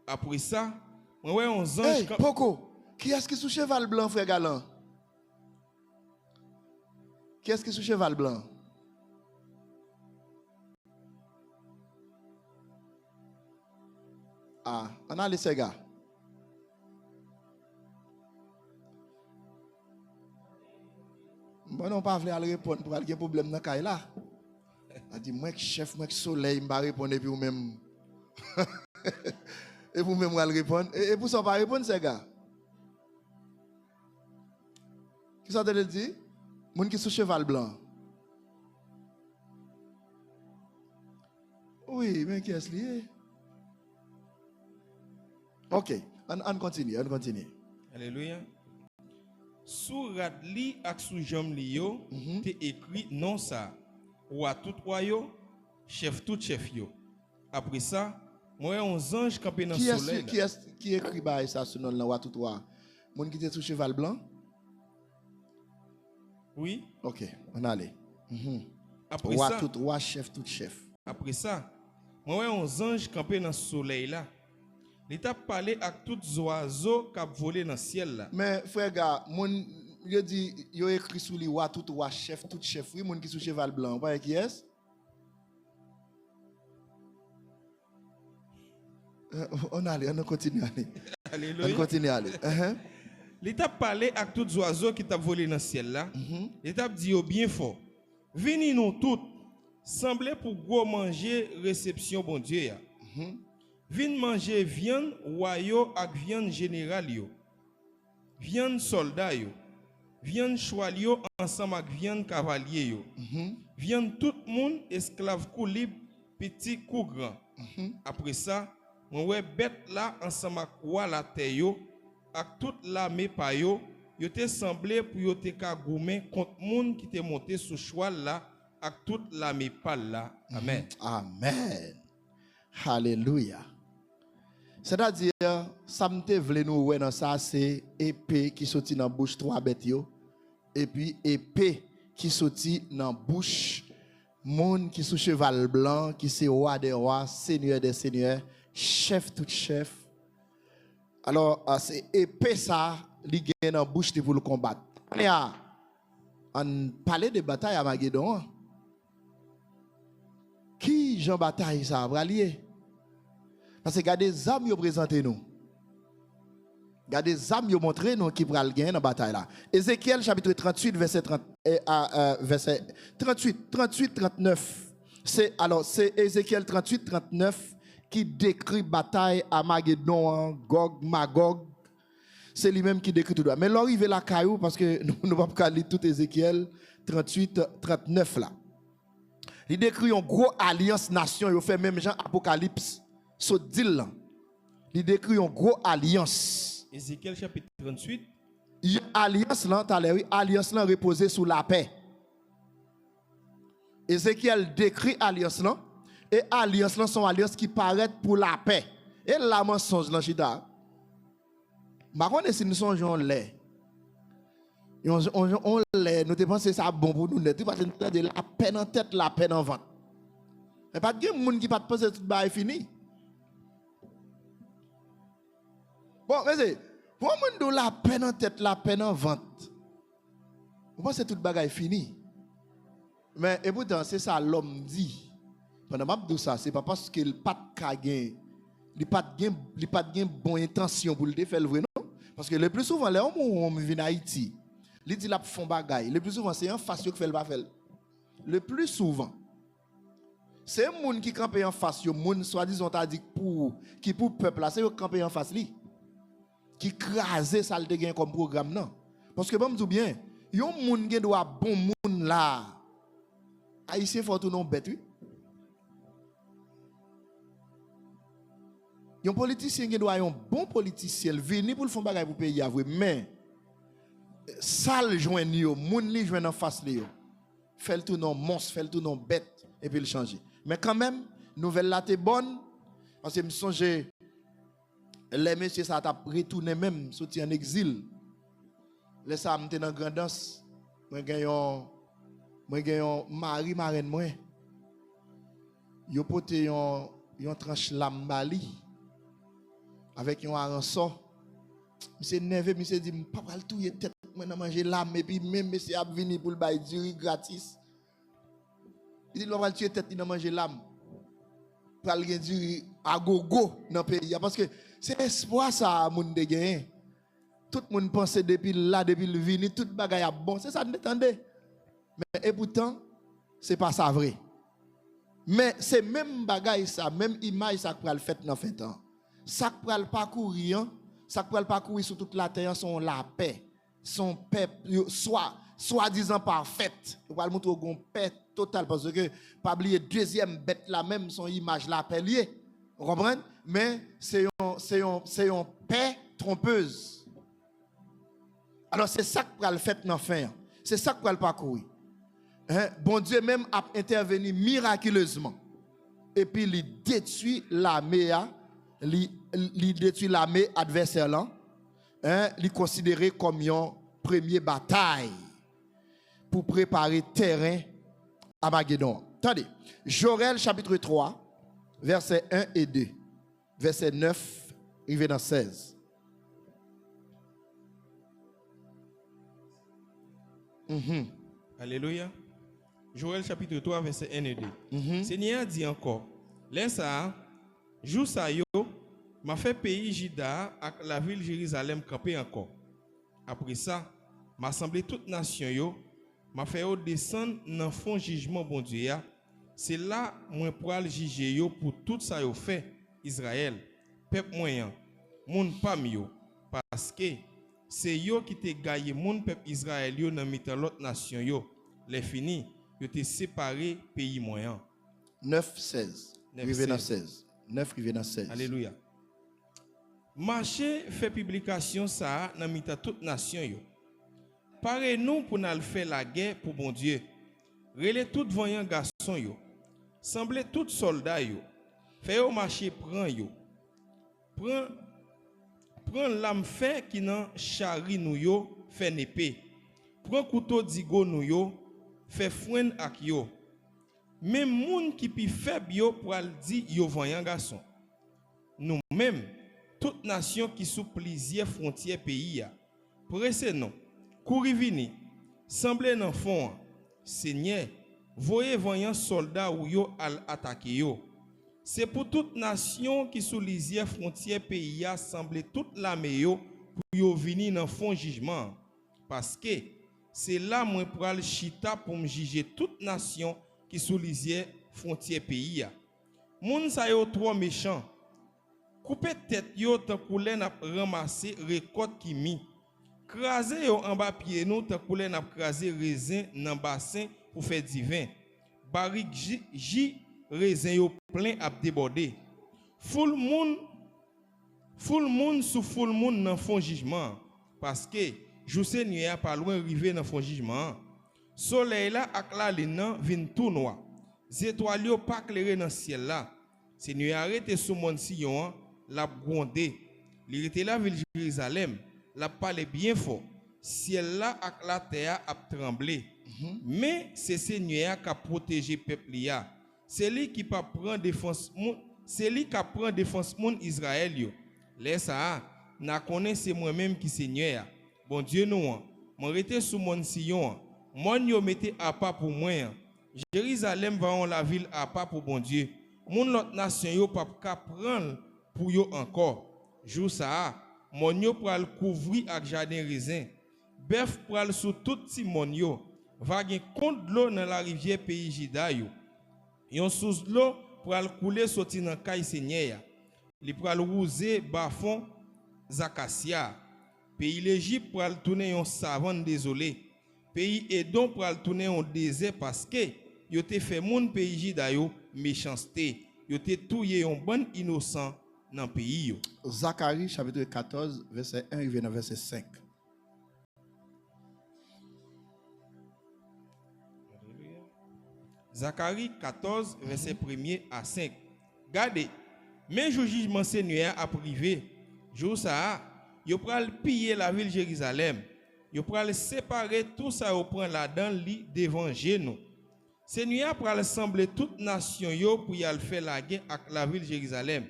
Après ça, moi ouais on ange. Hey, Poco, qui est-ce qui sous cheval blanc frère Galant? Qui est-ce qui sous cheval blanc? Ah, on a les gars. Bon, non, pas vouloir répondre pour avoir un problème dans le là. A dit, moi, chef, moi, soleil, je vais répondre et puis vous-même. Et vous-même, vous allez répondre. Et pour ça, pas répondre, ces gars. Qui ça te dit? Moun qui sous cheval blanc. Oui, mais qui est-ce lié? Ok, on continue, on continue. Alléluia. Sous radli ak sous jambe li yo, te écrit non ça. Roi tout royaume, chef tout chef yo. Après ça, moi on ange campé dans le soleil. Qui écrit ça sur le roi tout roi? Moun qui était sous cheval blanc? Oui. Ok, on allait. Après roi ça, tout roi, chef tout chef. Après ça, moi on ange campé dans le soleil là. Il t'a parlé à tous les oiseaux qui ont volé dans le ciel là. Mais frère gars, mon yo dit yo écrit sous li wa tout chef, oui, moun qui sous cheval blanc, pas qui est? On continue aller. Alléluia. On continue aller. Il t'a parlé à tous les oiseaux qui t'ont volé dans le ciel là. Il t'a dit au bien fort. Venez nous tous, semblez pour gros manger réception bon Dieu ya. Venez manger viande royaux avec viande générale yo. Viande soldat yo. Viande cheval yo ensemble avec viande cavalier yo. Viande tout le monde esclave kou libre, petit kou grand. Après ça, on ouais bête là ensemble avec roi la terre yo, avec toute l'armée pa yo, yo te semblé pour yo te ka goumen contre monde qui te monté sous cheval là, avec toute l'armée pâle là. Amen. Amen. Alléluia. C'est-à-dire, ça me te vle nous ouais dans ça, c'est épée qui sortit dans bouche trois bêtes yo, et puis épée qui sortit dans bouche monde qui sous cheval blanc, qui c'est roi des rois, seigneur des seigneurs, chef tout chef. Alors, c'est épée ça, li gen dans bouche pour le combattre. On parlait de bataille à Magédon. Qui Jean bataille ça va lier? Parce que regardez les âmes qui présentent nous. Regardez les âmes qui montrent nous qui pral gagner dans la bataille là. Ézéchiel chapitre 38 verset 39. C'est Ézéchiel 38 39 qui décrit bataille à Magédon, Gog, Magog. C'est lui-même qui décrit tout ça. Mais l'arrivée la caillou parce que nous ne pouvons pas lire tout Ézéchiel 38 39 là. Il décrit une grosse alliance nation, il fait même Jean Apocalypse. So deal là. Il décrit une grosse alliance. Ézéchiel chapitre 38. Alliance là, alliance là reposée sur la paix. Ézéchiel décrit alliance là et alliance là sont alliances qui paraissent pour la paix. Et la mensonge là chita. Par contre si nous songeons les on les nous pensons ça bon pour nous net parce que de la peine en tête la peine en ventre. Et pas de monde qui pas penser tout bail fini. Bon, mais pour monde la peine en tête la peine en ventre. Vous pensez tout bagaille fini. Mais et pourtant c'est ça l'homme dit. Pendant m'a dit ça, c'est pas parce qu'il pas de gain, il pas de bonne intention pour le faire le vrai non. Parce que le plus souvent les hommes viennent à Haïti. Il dit la font bagaille. Le plus souvent, c'est un face qui fait le pas faire. Le plus souvent, c'est un monde qui campe en face, un monde soi-disant t'a dit qui pour peuple là, c'est eux camper en face li. Qui crase ça le gain comme programme non. Parce que bon me dit bien, yon monde qui doit bon monde là. Haïtien faut tout non bête oui. Yon politicien qui doit un bon politicien venir pour le fond bagaille pour payer avouer mais sale joindre yo, moun li joindre en face li yo. Fait tout non monstre, fait tout non bête et puis le changer. Mais quand même, nouvelle là t'es bonne parce que me songe les messieurs ça t'a retourné même sorti en exil. Les ça m'était dans grandance. Moi gagne mari marraine moi. Yo pote yon tranche lam bali avec yon arançon. Monsieur nerveux, monsieur dit papa le touyer tête moi n'a manger l'âme et puis même monsieur a venir pour le bail du riz gratis. Il dit on va tuer tête il n'a manger l'âme. Pour aller du riz à gogo dans pays parce que c'est espoir ça monde de gagner. Tout le monde pense depuis là depuis le venir tout bagaille a bon, c'est ça n'entendez. Mais et pourtant c'est pas ça vrai. Mais c'est même bagaille ça, même image ça pour le fait dans fin temps. Ça pour le parcourir ça pour le parcourir sur toute la terre sont la paix. Son paix soi-disant parfaite. On va le montrer une paix totale parce que pas oublier deuxième bête la même son image la paix liée. Vous comprenez? Mais c'est une paix trompeuse. Alors c'est ça pour le fait dans fin. C'est ça pour le parcourir. Bon Dieu même a intervenu miraculeusement. Et puis il détruit l'armée il détruit l'armée adversaire là. Il considéré comme une première bataille pour préparer terrain à Magédon. Attendez, Joël chapitre 3, versets 1 et 2, versets 9 Rive dans 16. Alléluia. Joël chapitre 3, verset 1 et 2. Seigneur dit encore, laisse ça, jour ça yo, m'a fait pays Juda avec la ville Jérusalem camper encore. Après ça, m'a assemblé toute nation yo, m'a fait yo descendre dans fond jugement bon Dieu ya. C'est là moi pour aller juger yo pour tout ça yo fait Israël, peuple moyen, moun pas yo, parce que c'est yo qui te gagné moun peuple Israël yo dans mitan l'autre nation yo. Les fini, yo te séparé pays moyen. 9, 16. Rive dans 16. 9, rive dans 16. Alléluia. Marché fait publication ça dans mitan toute nation yo. Paré nous pour nous faire la guerre pour bon Dieu. Relé tout voyant garçon yo. Semblez tout soldat yo. Fait au marché prend yo. Prends l'âme fait qui nan chari nou yo, fait n'épée. Prends couteau digo nou yo, fait fouine ak yo. Même moun qui pi faible yo pour al di yo voyant garçon. Nous même toute nation qui sous plusieurs frontières pays ya. Pressez non. Couri vini. Semblez nan fond. Seigneur, voyez voyant soldat ou yo al attaquer yo. C'est pour toute nation qui sous lisière frontière pays a semblé toute l'armée yo pour yo venir dans fond jugement parce que c'est là moi pour aller chita pour me juger toute nation qui sous lisière frontière pays a. Moun sa yo trop méchant. Couper tête yo tant koulen a ramasser récolte qui mi. Craser yo en bas pied nous tant koulen a craser raisin dans bassin pour faire divin. Barrique raisin yo plein à déborder. Full moun sous full moun dans fond jugement parce que jou Seigneur a pas loin arriver dans fond jugement. Soleil là ak la linen vin tout noir. Étoiles yo pas clairé dans ciel là. Seigneur arrêté sous mon sillon la grondé. Il était là ville Jérusalem, la parlé bien fort. Ciel là ak la terre a tremblé. Mais c'est Seigneur qui a protégé peuple là. C'est lui qui pa prend défense moun, c'est lui qui prend défense moun Israël yo. Laisse ça, n'a connaît c'est moi-même qui Seigneur. Bon Dieu nous, mon rete sous mon sillon. Mon yo mette à pas pour moi. Jérusalem va en la ville à pas pour bon Dieu. Mon l'autre nation yo pa ka prendre pour yo encore. Jour ça, mon yo pral couvrir avec jardin raisin. Bœuf pral sous tout ti mon yo. Va gen compte l'eau dans la rivière pays Juda yo. Yon sous l'eau pour aller couler sorti dans caille Seigneur. Li pour aller rouser bas-fond Zacasia. Pays l'Égypte pour aller tourner yon savane désolé. Pays Edom pour aller tourner yon désert parce que yo te fait moun pays Juda yo méchanceté. Yo te touye yon bon innocent dans pays yo. Zacharie chapitre 14 verset 1 et verset 5. Zacharie 14, verset 1er à 5. Gardez, mais le jugement Seigneur a privé. Jour ça, yo pral piller la ville Jérusalem. Yo pral séparer tout ça au prend là-dedans li devant nous. Seigneur pral assembler toute nation yo pour y aller faire la guerre avec la ville Jérusalem.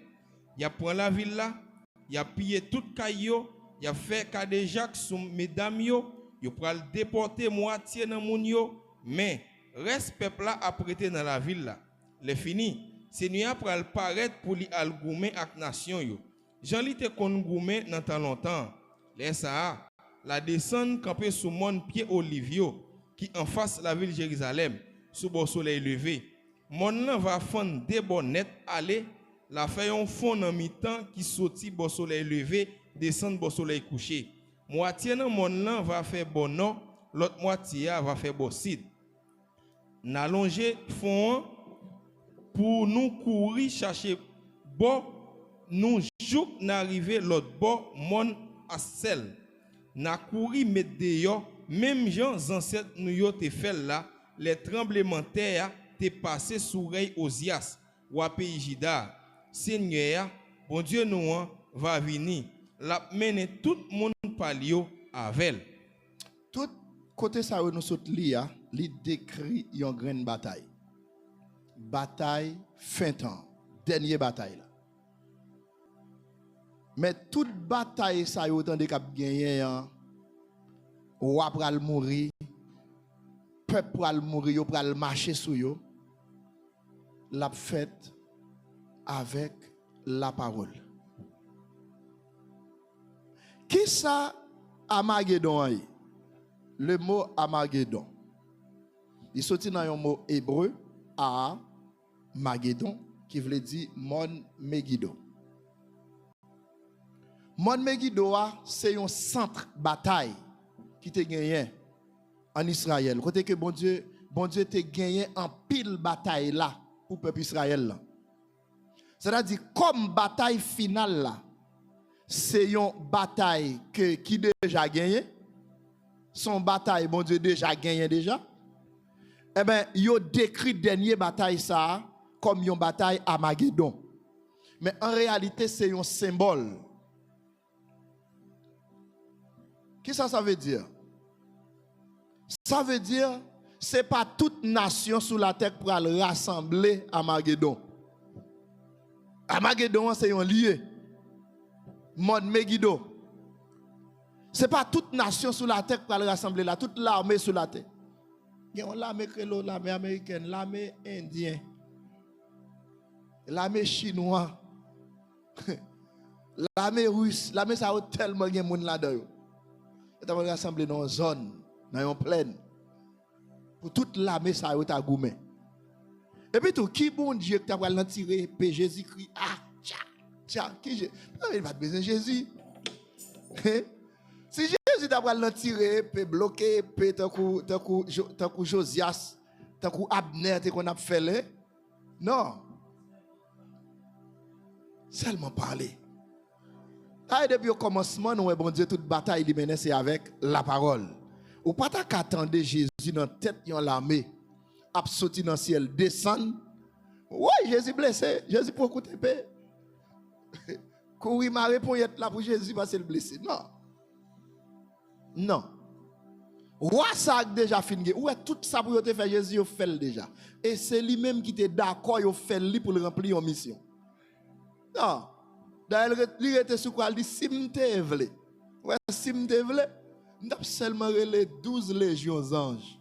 Y a prend la ville là, y a pillé toute caillou, y a fait Kadejak sous mesdames yo pral déporter moitié dans moun yo, mais reste peuple là a prêté dans la ville là. Les fini, Seigneur pral paraître pour li al goumen ak nation yo. Jean li te kon goumen dans tant longtemps. Laisse ça, la descendre camper sous mon pied Olivio qui en face la ville Jérusalem sous beau soleil levé. Mon là va fondre des bonnettes aller la fait un fond en mi-temps qui sorti beau soleil levé descendre beau soleil couché. Moitié dans mon là va faire bon non, l'autre moitié va faire beau sud. N'allongé fond pour nous courir chercher bon nous jouk n'arriver l'autre bord mon à sel n'a couru mettre dehors même gens ancêtres nous yo te fait là les tremblements de terre te passé sous oreille Osias ou à pays Juda. Seigneur bon Dieu nous va venir la mener tout monde palio avec tout côté ça où nous saute lia li décrit une grande bataille. Bataille fin temps, dernière bataille là. Mais toute bataille, ça y a autant de cap gagné, ou après le mourir, peuple pral mourir, yo pral marcher sur yo, l'a fait avec la parole. Qui ça Armageddon? Le mot Armageddon. Il sorti dans un mot hébreu, Armageddon, qui veut dire Mon Megiddo. Mon Megiddo, c'est un centre bataille qui te gagné en Israël. Côté que bon Dieu te gagné en pile bataille là pour le peuple Israël. C'est-à-dire comme bataille finale là, c'est une bataille qui déjà gagné. Son bataille, bon Dieu déjà gagné déjà. Eh bien, il a décrit dernière bataille ça comme une bataille Armageddon. Mais en réalité, c'est un symbole. Qu'est-ce que ça veut dire? Ça veut dire, ce n'est pas toute nation sur la terre pour aller rassembler Armageddon. Armageddon, c'est un lieu. Mon Megiddo. Ce n'est pas toute nation sur la terre pour aller rassembler là, toute l'armée sur la terre. Il y a l'armée créole, l'armée américaine, l'armée indienne, l'armée chinoise, l'armée russe, l'armée ça a tellement de monde là-dedans. Et on va rassembler dans une zone, dans une plaine. Pour toute l'armée ça a goumé. Et puis tout, qui bon Dieu qui t'a tiré, Jésus-Christ, qui il va te besoin Jésus. Si Jésus t'a tiré, peut bloquer, peut tant que Josias, tant que Abner, qu'on a fait là. Non. Seulement parler. Depuis le commencement, nous bon Dieu, toute bataille il mène c'est avec la parole. Ou pas qu'attendre Jésus dans la tête de l'armée, a sorti dans le ciel, descendre. Oui, Jésus blessé, Jésus pour écouter paix. Courir ma réponse là pour Jésus parce qu'il blessé. Non. Non. Ou ça a déjà fini. Ou tout ça pour te faire Jésus, il fait déjà. Et c'est lui-même qui était d'accord, il fait lui pour remplir une mission. Non. D'ailleurs, il était sous quoi? Il dit, si m'te vle. Ouais, si m'te vle, n'a seulement les 12 légions anges.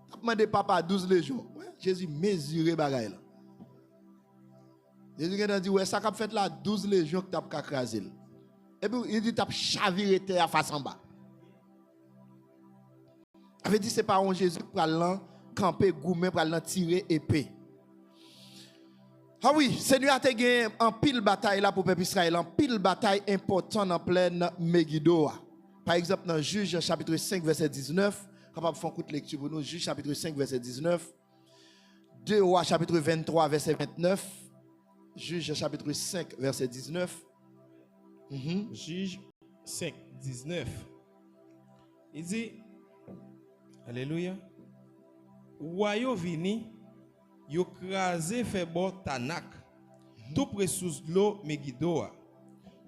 N'a demandé papa 12 légions. Ouais, Jésus mesuré bagaille là. Jésus a dit, ouais, ça qu'a fait là 12 légions que t'as pas crasé. Et puis il dit, t'as chaviré terre face en bas. Il avait dit, c'est pas un Jésus pour aller camper gourmet pour aller tirer épée. Ah oui, Seigneur a gagné en pile bataille là pour le peuple Israël, en pile bataille importante en pleine Megiddo. Par exemple, dans Juge chapitre 5, verset 19, capable de faire une courte lecture pour nous, Juge chapitre 5, verset 19, 2 Rois chapitre 23, verset 29, Juge chapitre 5, verset 19. Juge 5, 19. Il dit, Alléluia, Ouayo vini, yo krasé fait bon Tanak, tout près sous l'eau Megiddo.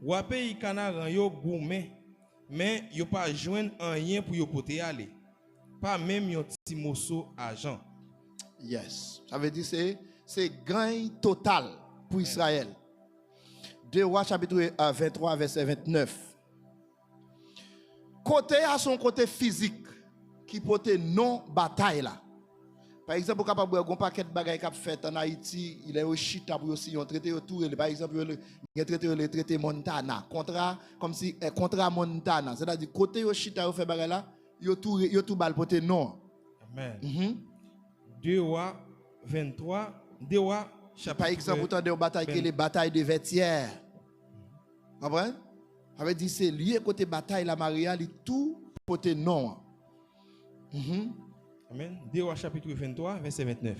Wapé y kanaran yo goumé, mais yo pas joindre rien pour yo poter aller. Pas même yon petit morceau argent. Yes. Ça veut dire c'est gain total pour Israël. 2 Rois chapitre 23 verset 29. Côté à son côté physique qui porte non bataille là. Par exemple, capable un paquet de bagages qu'a fait en Haïti, il est au chita pour aussi on traité autour par exemple il traité le traité Montana, contrat comme si contrat Montana, c'est-à-dire côté au chita fait bagage là, yo tout bal porter non. Amen. 2 Rois 23, 2 Rois chapitre. Par exemple, vous entendez une bataille qui est les batailles de Vertières. Vous comprenez? Ça veut dire c'est lié côté bataille la Maria, il tout porter non. Amen. 2 Rois chapitre 23, verset 29.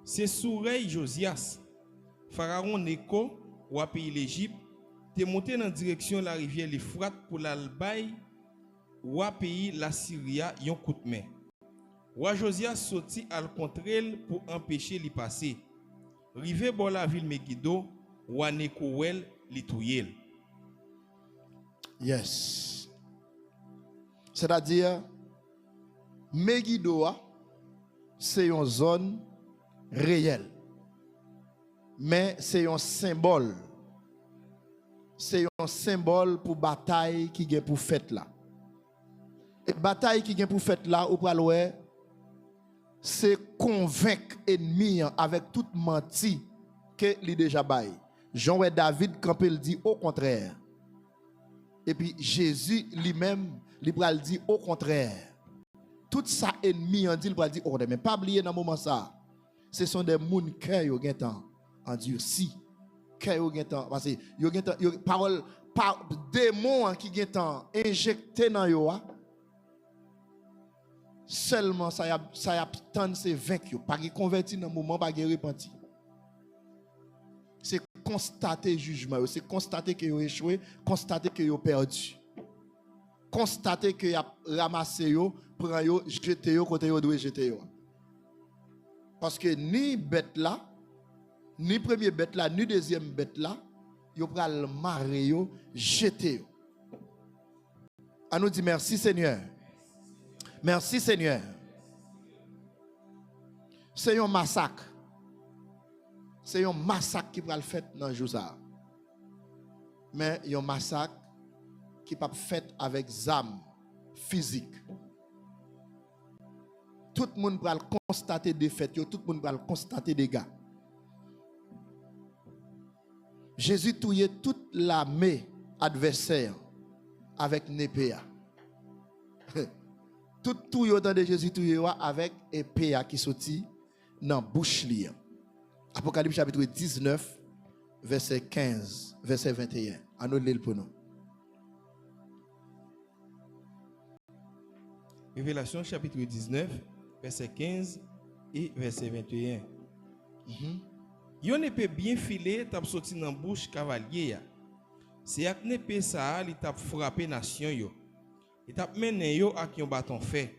C'est sous règne Josias, Pharaon Neko, roi pays l'Égypte, t'es monté dans la direction de la rivière l'Euphrate pour l'Albaï, roi pays la Syria, yon coup de main. Roi Josias sorti al contre pour empêcher l'y passer. Rivé bon la ville Megiddo, roi Neko li touye. Yes. C'est-à-dire Megiddo, c'est une zone réelle. Mais c'est un symbole c'est un symbole pour bataille qui est pour fête là. Et bataille qui est pour fête là, ou pour l'ouest, c'est convaincre ennemi avec toute menti que lui déjà bail. Jean et David quand il dit au contraire. Et puis Jésus lui-même, il va dire au contraire. Tout ça ennemi en dit, il va dire au contraire. Mais pas oublier dans le moment ça. Ce sont des gens qui ont endurci. Qui ont parce que parole par démons qui ont injecté dans yo. Seulement ça y a tant c'est vaincu. Pas qui converti dans le moment, pas qui repenti. C'est constater jugement, c'est constater que vous échoué, constater que vous perdu. Constater que vous avez ramassé, prend yo, jeté yo, côté yo doit jeter yo. Parce que ni bête là, ni première bête là, ni deuxième bête là, yo pral marrer yo, jeter yo. On nous dit merci Seigneur. Merci Seigneur. C'est un massacre. C'est un massacre qui va le faire dans le jour ça. Mais il y a un massacre qui va fait avec âme physique. Tout le monde va constater des faits, tout le monde va constater des dégâts. Jésus touillait toute l'armée adversaire avec une épée. Tout touillot de Jésus touillait avec épée qui sortit dans la bouche liée. Apocalypse chapitre 19, verset 15, verset 21. Nous lisons pour nous. Révélation chapitre 19, verset 15 et verset 21. Yon épée bien filée t'a sorti dans la bouche cavalier. C'est avec une épée ça il t'a frappé nation yo. Il t'a mené yo avec un bâton fait.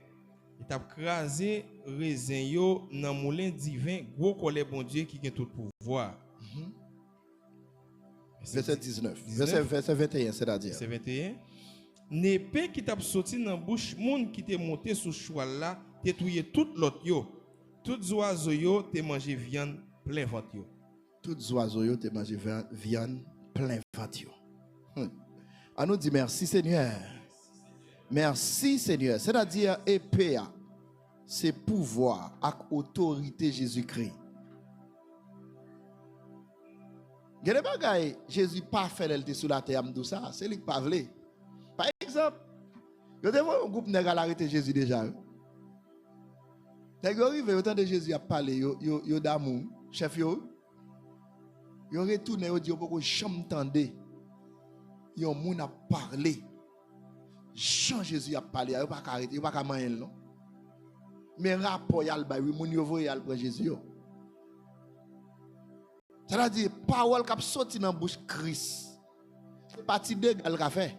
Il t'a crasé raisin yo dans moulin divin gros colère bon Dieu qui a tout pouvoir. Verset 19. Verset 21, c'est-à-dire. Verset 21. N'épée qui t'a sorti dans la bouche monde qui t'est monté sous cheval là, t'es touillé tout l'autre yo. Toutes oiseaux yo t'es mangé viande plein ventre yo. Toutes oiseaux yo t'es mangé viande plein ventre yo. On nous dit merci Seigneur. Merci Seigneur. C'est-à-dire épée, c'est pouvoir avec autorité Jésus-Christ. Il y a des bagailles, Jésus pas fait l'elle sous la terre, tout ça, c'est lui qui pas voulu. Par exemple, il y a un groupe qui a arrêté Jésus déjà. Nèg arrivé autant de Jésus a parlé, yo d'amour, chef yo. Yo retourné yo dit yo pas jamais tendre. Yo moun a parlé. Jean Jésus a parlé, il pas arrêter, il pas manger non. Mais rapport y a le bail, moun yo voye al prend Jésus yo. C'est-à-dire parole qui a sorti dans bouche Christ. C'est parti d'égal qu'a fait.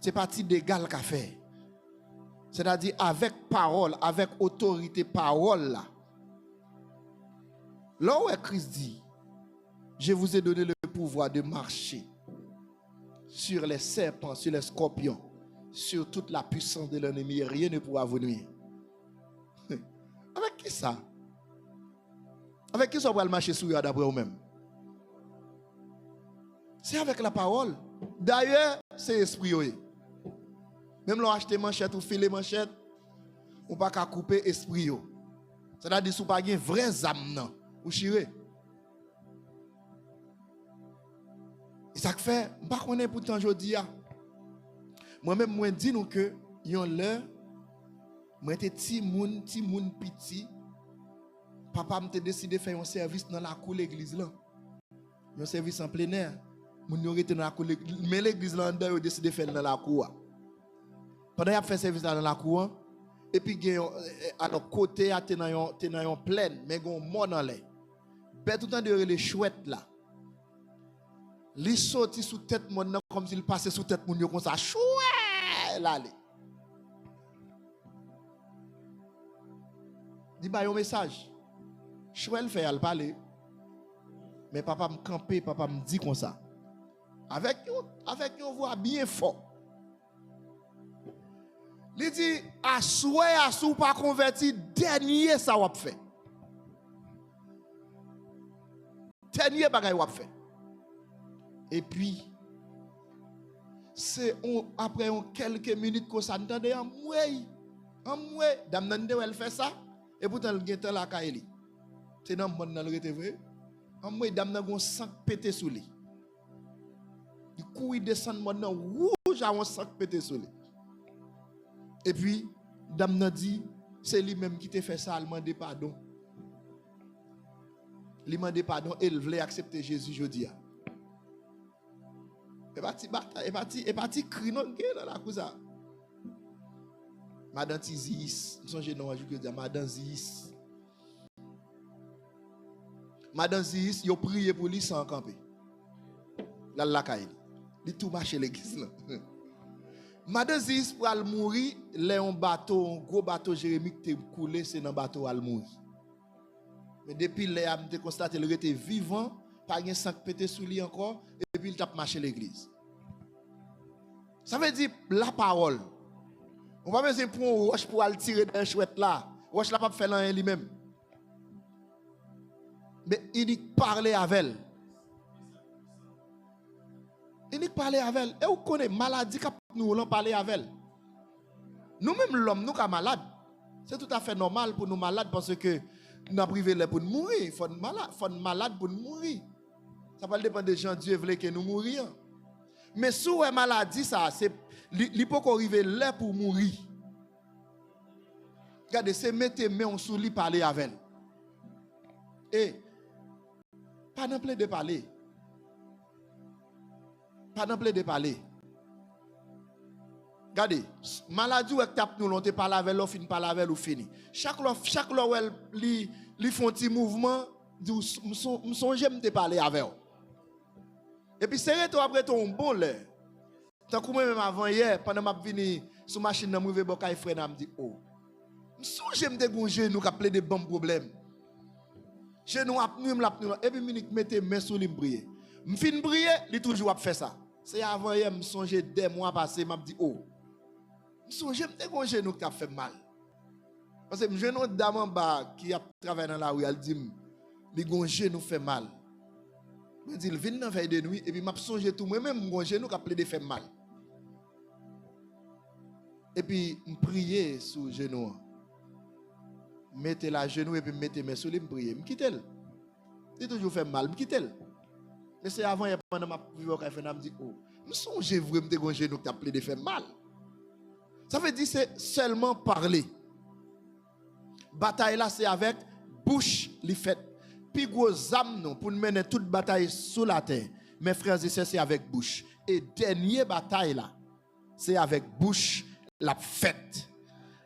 C'est parti d'égal qu'a fait. C'est-à-dire avec parole, avec autorité parole là. Là où Christ dit, je vous ai donné le pouvoir de marcher sur les serpents, sur les scorpions, sur toute la puissance de l'ennemi, rien ne pourra vous nuire. Avec qui ça? Avec qui ça va marcher sur d'après vous-même? C'est avec la parole. D'ailleurs, c'est l'esprit. Même l'on achète manchette ou filet manchette, on pas qu'à couper esprit. C'est-à-dire si vous n'avez pas de vraies âmes, vous chirez. Et ça fait, je ne sais pas pourtant aujourd'hui. Moi-même, je dis que, yon l'heure, moi j'étais petit moun petit. Papa m'a décidé de faire un service dans la cour de l'église là. Un service en plein air. Moun yo rete dans la cour, mais l'église là dedans, yo décidé de faire dans la cour. Pendant qu'il a fait service dans la cour, et puis à l'autre côté, il y a une plaine, mais il y a un mort dans l'air. Ben tout le temps de les chouettes là. Li sorti sous tête monde comme s'il passait sous tête moun yo comme ça. Chouet là. Dis ba un message. Chouet fait al parler. Mais papa me camper, papa me dit comme ça. Avec une voix bien forte. Il dit, à souhait, pas converti, dernier ça va fait. Dernier bagay va fait. Et puis, après quelques minutes qu'on s'entendait, en mouais, dame nan de elle fait ça, et pourtant elle gete la kaeli. C'est dans le monde dans le rete vrai. En mouais, dame nan gon sang pété sous lui. Du coup, il descend monde nan rouge à un sang pété sous lui. Et puis, dame nan dit, c'est lui-même qui te fait ça, il demande pardon. Il demande pardon et il voulait accepter Jésus aujourd'hui. Et parti cri dans la cousa. Madame Tizis, nous sommes non je dire Madame Zis. Madame Zis, yo prié pour lui sans camper. Là la caille. Il tout marché l'église là. Madame Zis pour al mourir, un bateau, un gros bateau Jérémie qui coulé, c'est dans bateau al mourir. Mais depuis les a constaté qu'il était vivant, pas un sang pété sous lui encore et puis il tape marché l'église. Ça veut dire la parole. On va pas besoin pour un roche pour aller tirer d'un chouette là. Roche là pas faire rien lui-même. Mais il dit parler avec elle. Il dit parler avec elle. Et vous connaissez maladie que nous parler avec elle. Nous-mêmes l'homme nous sommes malades. C'est tout à fait normal pour nous malades parce que nous avons privé pour nous mourir. Il faut malade pour nous mourir. Ça va dépendre des gens. Dieu voulait que nous mourions. Mais si vous avez maladie, ça, c'est l'hypocrisie arriver là pour mourir. Regardez, c'est mettre main sous lui parler avec elle. Et pas d'emblée de parler. Pas d'emblée de parler. Regardez, maladie où tape nous, on te parle avec l'eau, fin parle avec ou fini. Chaque fois où elle font un petit mouvement, me songe me parler avec elle. Et puis c'est toi après ton bon l'air. Tant que moi même avant hier, pendant m'a venu sur machine dans m'rivé bokay frère n'a me dit oh. Me songe me gon genou qui a plein de bons problèmes. Genou a nous et puis minute mettez main sur lui prier. Me fin prier, il toujours a fait ça. C'est avant hier me songe des mois passés m'a dit oh. Me songe me gon genou qui a fait mal. Parce que me genou dame en bas qui a travaillé dans la rue, elle dit me gon genou fait mal. Je dis, il vient dans la veille de nuit et puis m'a songé tout moi-même, mon genou qui a plaidé fait mal. Et puis, je priais sur le genou. Mettez la genou et puis mettez mes sous lui, je priais. Je quitte elle. Il toujours fait mal, je quitte elle. Mais c'est avant, pendant ma vie, je me dis, oh, je songe vraiment mon genou qui a plaidé fait mal. Ça veut dire c'est seulement parler. Bataille là, c'est avec bouche, les fêtes. Puis gros âme pour mener toute bataille sous la terre. Mes frères et sœurs, c'est avec bouche. Et dernière bataille là, c'est avec bouche la fête.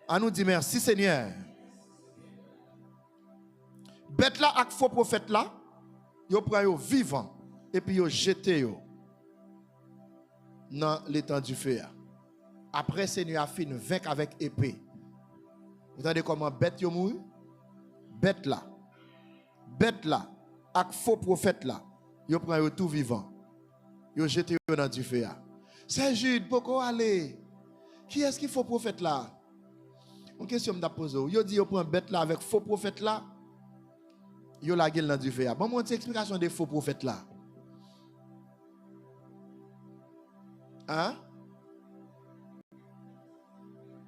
On nous dit merci Seigneur. Bête là avec faux prophète là, yo prend yo vivant et puis yo jeté yo dans l'étang du feu. Après Seigneur a fini vaincre avec épée. Vous entendez comment bête yo mourir? Bête là, avec faux prophète là, yo prend yo tout vivant. Yo jeté yo dans du feu. C'est Jude, pourquoi aller? Qui est-ce qu'il faut prophète là? Une question m'a posé. Yo dit yo prend bête là avec faux prophète là. Yo la gueule dans du feu. Bon mon explication des faux prophètes là. Hein?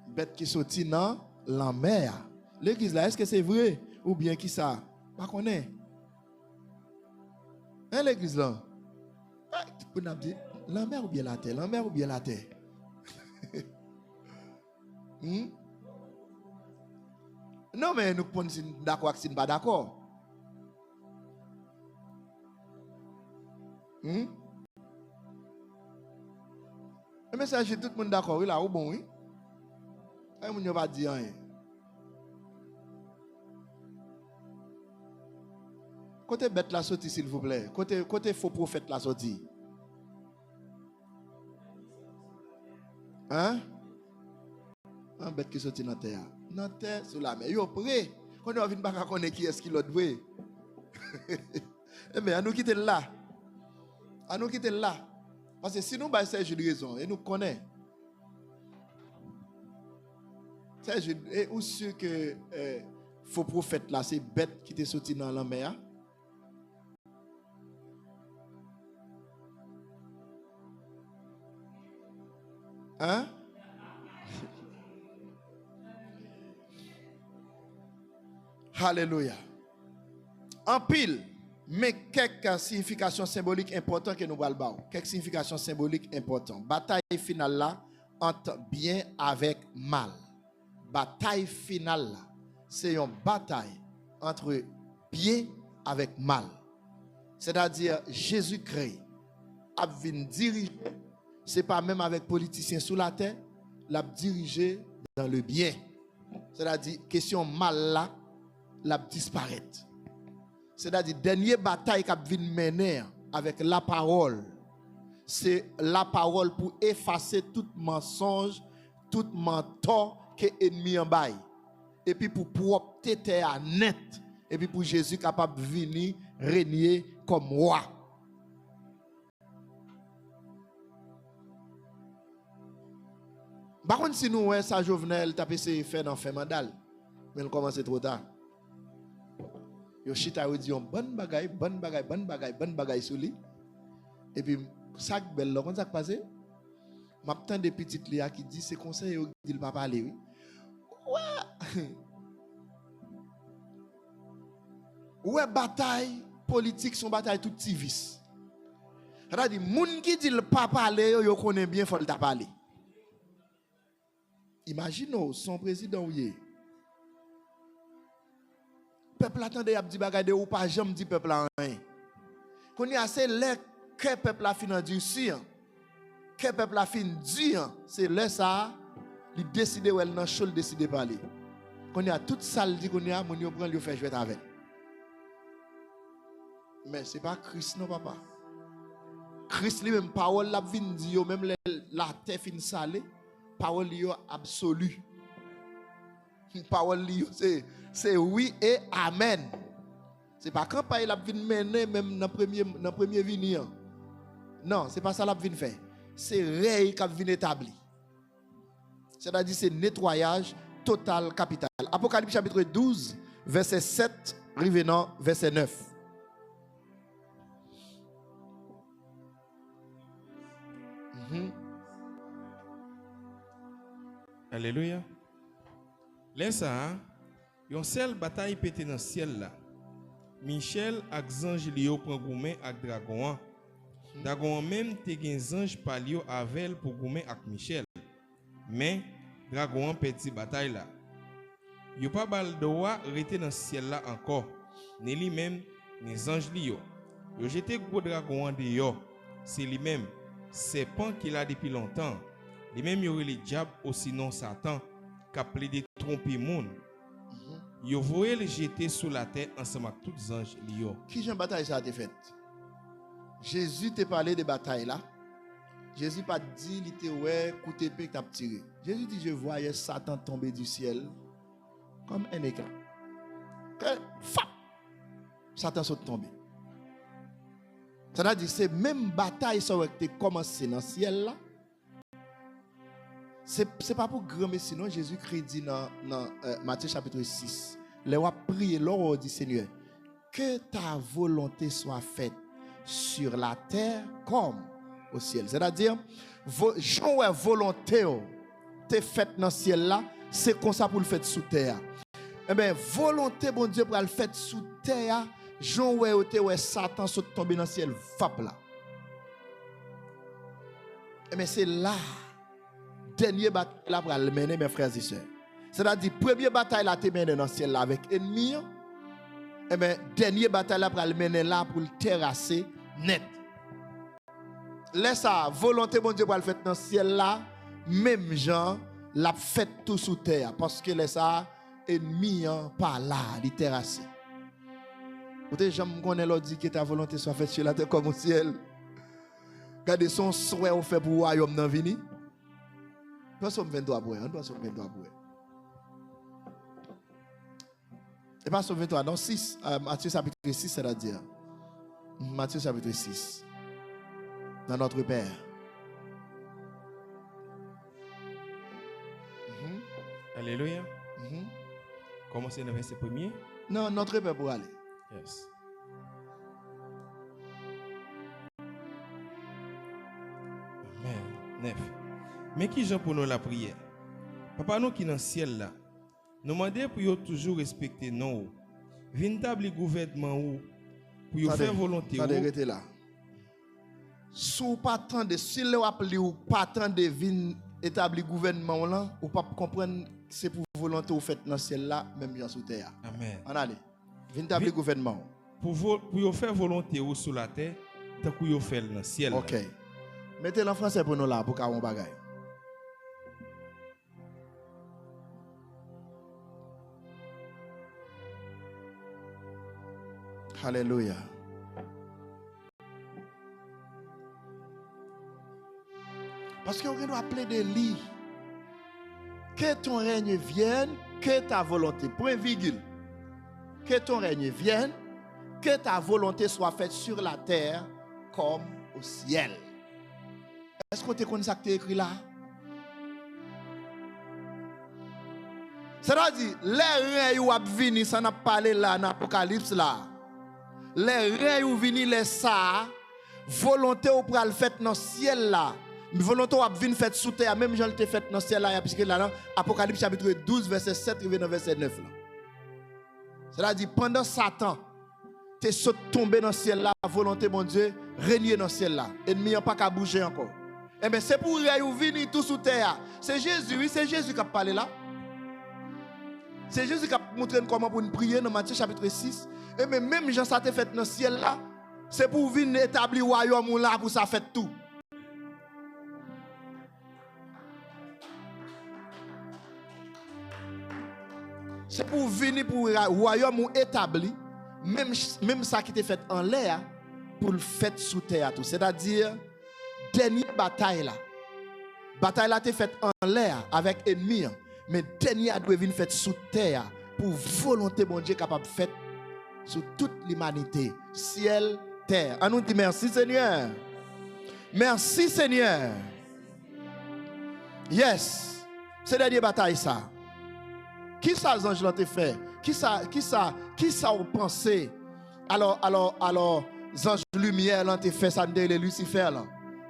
Bête qui sorti dans la mer. L'église là, est-ce que c'est vrai ou bien qui ça? Pas connaît. Hein l'église là? Tu peux dire la mer ou bien la terre? La mer ou bien la terre? Non mais nous pouvons d'accord si nous pas d'accord. Le message tout le monde d'accord, oui là ou bon oui. Et mon va dire rien. Côté bête la sortie s'il vous plaît. Côté faux prophète la sortie. Hein? Un bête qui sortit dans la terre. Dans la terre, sous la mer. Yo prêt. Quand on vient pas connaître qui est-ce qui l'autre vrai. Mais à nous quitter là. À nous quitter là. Parce que si nous avons Serge de raison, et nous connaissons. Serge, et où sûr que faux prophète là, c'est bête qui t'est sorti dans la mer? Hein? Alléluia. En pile, mais quelques significations symboliques importantes que nous allons voir. Quelques significations symboliques importantes. Bataille finale là, entre bien avec mal. Bataille finale là, c'est une bataille entre bien avec mal. C'est-à-dire, Jésus-Christ a venu diriger, ce n'est pas même avec politiciens sous la terre, l'a dirigé dans le bien. C'est-à-dire, question mal là, l'a disparaître. C'est-à-dire, dernière bataille qu'a venu mener avec la parole, c'est la parole pour effacer tout mensonge, tout mentor que l'ennemi en bail. Et puis pour propter terre net. Et puis pour Jésus capable de venir régner comme roi. Par contre, si nous, ça Jovenel, t'as essayé de faire dans fait mandal, mais il commence trop tard. Yo chita ou dit bonne bagaille sous lui. Et puis ça belle là, quand ça passe, m'attend des petites Léa qui dit c'est conseil yo dit le pas parler oui. Ouais. Ouais, bataille politique son bataille tout civis. C'est-à-dire moun qui dit le pas parler yo connaît bien faut le ta parler. Imaginez son président ou yé. Peuple attendait a dit bagay ou pas jamais dit peuple rien. Qu'on y a c'est là que peuple a fin endurci. Que peuple a fin dur, c'est là ça il décide ou elle nan chol décide parler. Qu'on y a toute salle dit qu'on y a mon yo prend lui faire jouer avec. Mais c'est pas Christ non papa. Christ lui même parole la vinn dit yo même la terre fin salée, parole yo absolue. Parole li c'est oui et amen. C'est pas campagne la vinn mener même dans premier venir. Non, c'est pas ça la vinn faire. C'est règle qui vinn établi. C'est-à-dire c'est nettoyage total capital. Apocalypse chapitre 12 verset 7 revenant verset 9. Alléluia. Laisse ça, yon seule bataille pété dans le ciel là. Michel ak ange liyo prend goumen ak dragon. Dragon même te gen ange palio avec pour goumen ak Michel. Mais dragon petit bataille là. Yo pas bal droit rester dans le ciel là encore. Ni lui même ni ange liyo. Yo jeté gros dragon dehors. C'est lui même serpent qu'il a depuis longtemps. Lui même yo le diable ou sinon Satan qui a plaidé tromper monde. Yo voyez le jeter sous la terre ensemble avec tous les anges liyo. Qui j'en bataille ça a été faite? Jésus t'a parlé de bataille là. Jésus pas dit il était ouais coup d'épée que t'a tiré. Jésus dit je voyais Satan tomber du ciel comme un éclair. Satan saute tombé. Ça veut dire c'est même bataille ça qui a commencé dans le ciel là. C'est pas pour grand, mais sinon Jésus-Christ dit dans Matthieu chapitre 6, les rois prient, leur dit Seigneur, que ta volonté soit faite sur la terre comme au ciel. C'est-à-dire, Jean volonté te faite dans le ciel là, c'est comme ça pour le faire sous terre. Eh bien, volonté bon Dieu pour le faire sous terre, Jean ouais Satan saute tomber dans le ciel, fap là. Eh bien, c'est là. Dernière bataille là pour le mener mes frères et sœurs. C'est-à-dire première bataille là te mener dans le ciel là avec ennemi. Et bien dernière bataille là pour le mener là pour le terrasser net. Laisse ça volonté bon Dieu pour le faire dans le ciel là, même gens l'a fait tout sous terre parce que laisse ça ennemi par là, il terrasser. Vous savez j'aime connais l'autre dit que ta volonté soit faite sur la terre comme au ciel. Regardez son souhait au fait pour royaume dans venir. Psalm 23 pour Psalm 23 pour. Et pas Psalm 23, dans 6, Matthieu chapitre 6, c'est-à-dire. Matthieu chapitre 6. Dans notre Père. Alléluia. Commencez le verset premier. Non, notre Père pour aller. Yes. Amen. 9. Mais qui j'en pour nous la prière? Papa nous qui dans le ciel là, nous demandons pour yo toujours respecter nous. Véritable gouvernement ou pour yo faire volonté ou. Arrêtez là. Si pas tant de si le appelé ou pas tant de vin établi gouvernement là, ou pas comprendre c'est pour volonté ou fait dans le ciel là, même bien sous terre. Amen. On allez. Vin établi gouvernement. Pour yo faire volonté ou sur la terre, tant que yo fait dans le ciel. OK. Mettez en français pour nous là pour qu'on bagaille. Alléluia. Parce qu'on doit appeler de lui. Que ton règne vienne, que ta volonté. Point virgule. Que ton règne vienne, que ta volonté soit faite sur la terre comme au ciel. Est-ce que tu connais ça que tu écrit là? C'est-à-dire, les règnes qui viennent, ça n'a pas parlé là dans l'Apocalypse là. Les règnes qui viennent, les ça, volonté ou pour le faire dans le ciel là. Volonté ou venir faire sous terre, même j'en l'ai fait dans le ciel là, puisque là, dans Apocalypse chapitre 12, verset 7, dans verset 9 là. C'est-à-dire, pendant Satan, tu es tombé dans le ciel là, volonté, mon Dieu, régner dans le ciel là. Ennemi n'a pas qu'à bouger encore. Eh bien, c'est pour venir tout sous terre. C'est Jésus, oui, c'est Jésus qui a parlé là. C'est Jésus qui a montré comment pour nous prier dans Matthieu chapitre 6. Et même Jean ça te fait dans le ciel là, c'est pour venir établir le royaume là pour ça fait tout. C'est pour venir pour le royaume établi, même ça qui était fait en l'air, pour le faire sous terre tout. C'est-à-dire, dernière bataille là. Bataille là était faite en l'air avec ennemi, mais dernière doit venir faite sous terre pour volonté mon Dieu capable de faire sur toute l'humanité, ciel, terre. On nous dit merci Seigneur. Merci Seigneur. Yes. C'est la dernière bataille ça. Qui ça les anges l'ont fait? Qui ça ont pensé? Alors, les anges lumière l'ont fait ça les Lucifer là.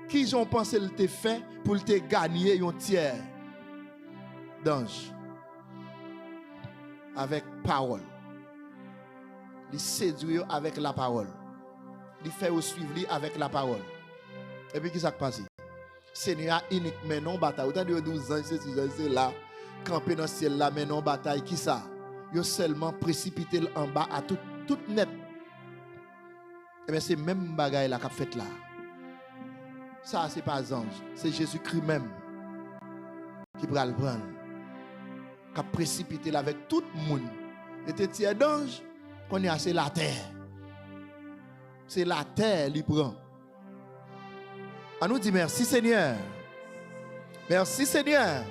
Qui ont pensé le fait pour te gagner un tiers d'ange avec parole. Il séduit avec la parole. Il fait suivre avec la parole. Et puis qui ça passe? Seigneur uniquement non bataille. Autant de 12 ans c'est là camper dans le ciel là mais non bataille qui ça? Yo seulement précipité en bas à tout net. Et bien c'est même bagaille là qu'a fait là. Ça c'est pas ange, c'est Jésus-Christ même qui va le prendre. Qui a précipité là avec tout le monde. Et te tiers d'ange qu'on est assez la terre. C'est la terre qui prend. On nous dit merci Seigneur. Merci Seigneur.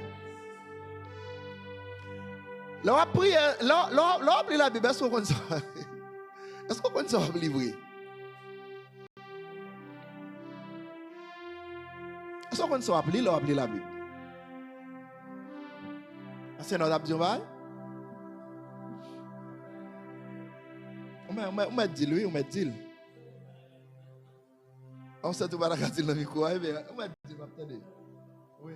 Là on prie, là on prie la Bible, est-ce qu'on connaît ça? Est-ce qu'on connaît ça va livrer? Est-ce qu'on connaît ça va appeler, là on appeler la Bible? C'est notre abdion. On m'a dit lui, on m'a dit. On sait tout va la dire dans le micro, mais on m'a dit, attendez. Oui.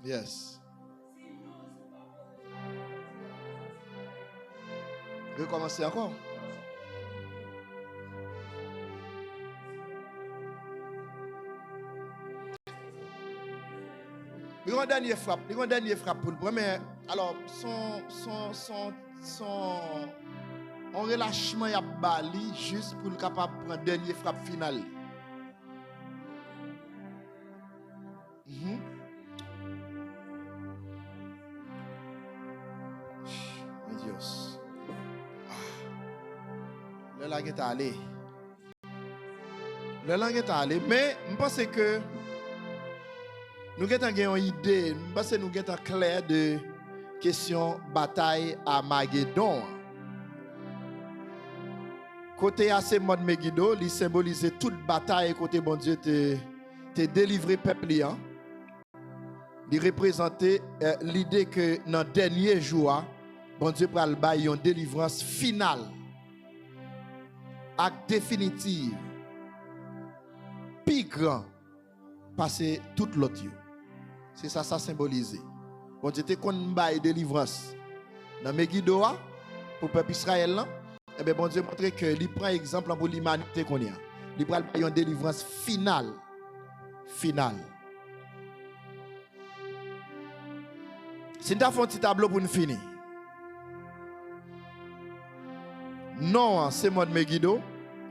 Yes. Je vais commencer encore. Il y a une dernière frappe pour le premier. Alors, son relâchement y a bali juste pour le capable de prendre dernière frappe finale. langue est allée. Le langue est allée, mais je pense que nous avons une idée, je pense que nous avons clair de question bataille à Magédon. Côté assez mode Megiddo, il symbolise toute bataille côté bon Dieu te délivré peuple. Il représentait l'idée que dans le dernier jour, bon Dieu pral bay une délivrance finale, acte définitif, plus grand, passer tout l'autre. C'est ça symbolise. Bon Dieu te kon bay délivrance dans Megiddo pour le peuple Israël. Eh bien, bon Dieu montre que il prend exemple pour l'humanité qu'on a. Il prend une délivrance finale. Finale. Si nous avons un petit tableau pour nous finir. Non, c'est mode Megiddo.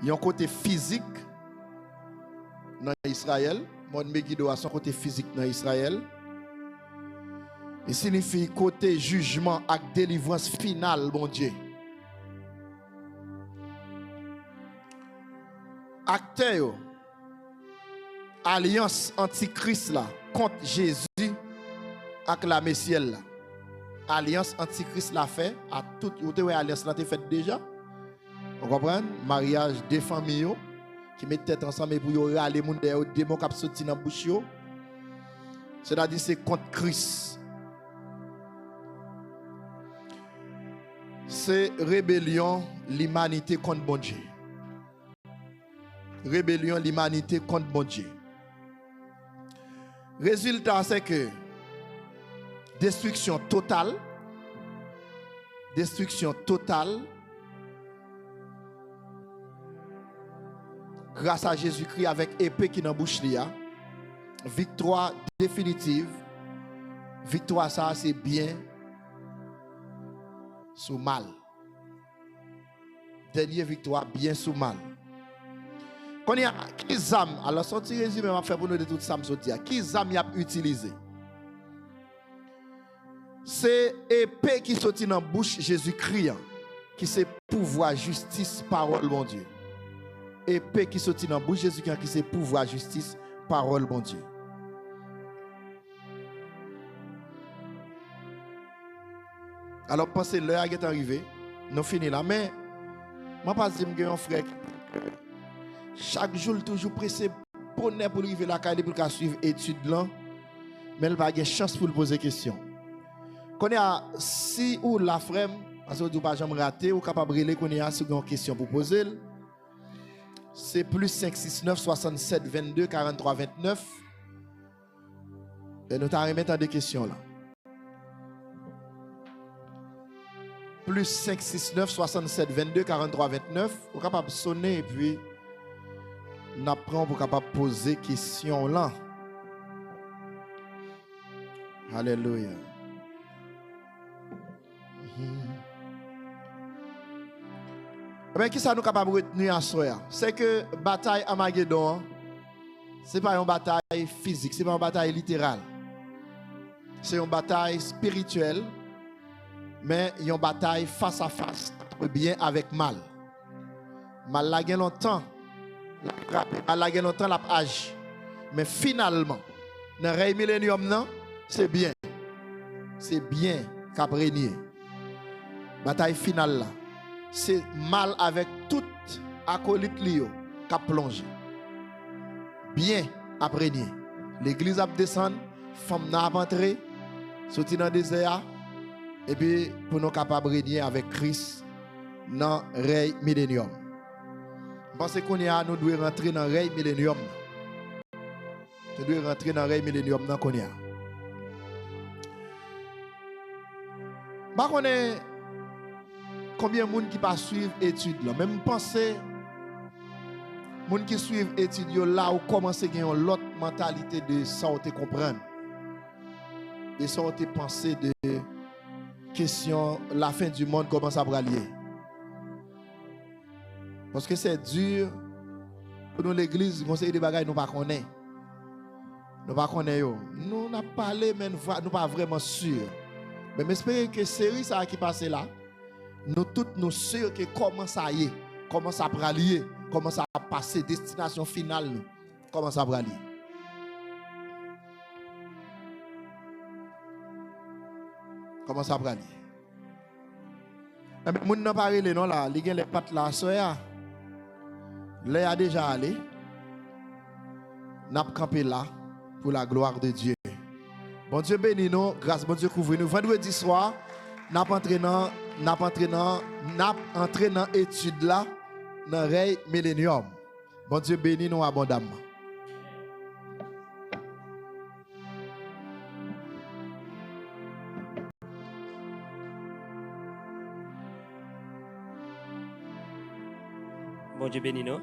Il y a un côté physique dans Israël. Mode Megiddo a son côté physique dans Israël. Il signifie côté jugement et délivrance finale, mon Dieu. Acteur, alliance antichrist là, contre Jésus avec la Messiel là. Alliance antichrist l'a fait, à toute alliance là fait déjà. Vous comprenez? Mariage des familles qui mettent tête ensemble pour y aller moun des démons qui sorti dans bouche yo. C'est-à-dire c'est contre Christ. C'est rébellion l'humanité contre bon Dieu. Rébellion l'humanité contre bon Dieu. Résultat c'est que destruction totale grâce à Jésus-Christ avec épée qui dans bouche li a. Victoire définitive. Victoire ça c'est bien sous mal. Dernière victoire bien sous mal. Quand il y a qui zam, alors sorti résumé m'a fait pour nous de tout ça me sortir. Qui zam y a utilisé? C'est épée qui sortit dans bouche Jésus-Christ qui c'est pouvoir justice parole mon Dieu. Épée qui sortit dans bouche Jésus-Christ qui c'est pouvoir justice parole mon Dieu. Alors pensez l'heure est arrivée, nous finissons là mais moi pas dire que un frère chaque jour toujours pressé bonheur pour arriver la caille pour suivre étude là mais il pas de chance pour poser question. Quand il y a si ou la frère parce que vous pas jamais rater ou capable de qu'on y a une question pour poser c'est plus 569 67 22 43 29 et nous t'en remettre des questions là. Plus 569 67 22 43 29 vous capable de sonner et puis nous apprenons pour capable poser question là. Alléluia. Mais qui ça nous capable de retenir à soi? C'est que bataille à Magédon, c'est pas une bataille physique, c'est pas une bataille littérale. C'est une bataille spirituelle, mais une bataille face à face, bien avec mal. Mal la gen longtemps, mal la gen longtemps la âge. Mais finalement, dans le règne millénium, c'est bien. C'est bien qu'a régné. Bataille finale là. C'est mal avec tout acolyte Lio qui a plongé. Bien après. L'église a descendu, femme n'a entré, sorti dans le désert, et puis pour nous capables de régner avec Christ dans le règne millénium. Je pense qu'on nous devons rentrer dans le règne millénium. Nous devons rentrer dans le règne millénium. On est combien de monde qui pas suivre études là même penser monde qui suivent études là ou commencer à avoir l'autre mentalité de sortir comprendre de sortir penser de question la fin du monde comment ça va lier parce que c'est dur pour nous l'église conseil des bagages nous pas connaît nous n'a parlé mais nous pas vraiment sûr mais j'espère que série ça qui passe là nous tous nous sûrs que comment ça y est comment ça va lier, comment ça va passer, destination finale, nous. Comment ça va lier. Comment ça va lier. Mais moun nan parle non là, li gen les pattes là soya. Là a déjà allé. N'a campé là pour la gloire de Dieu. Bon Dieu bénis nous, grâce bon Dieu couvre nous. Vendredi soir, n'a entré dans étude là dans Rey Millennium. Bon Dieu bénis nous abondamment. Bon Dieu bénis nous.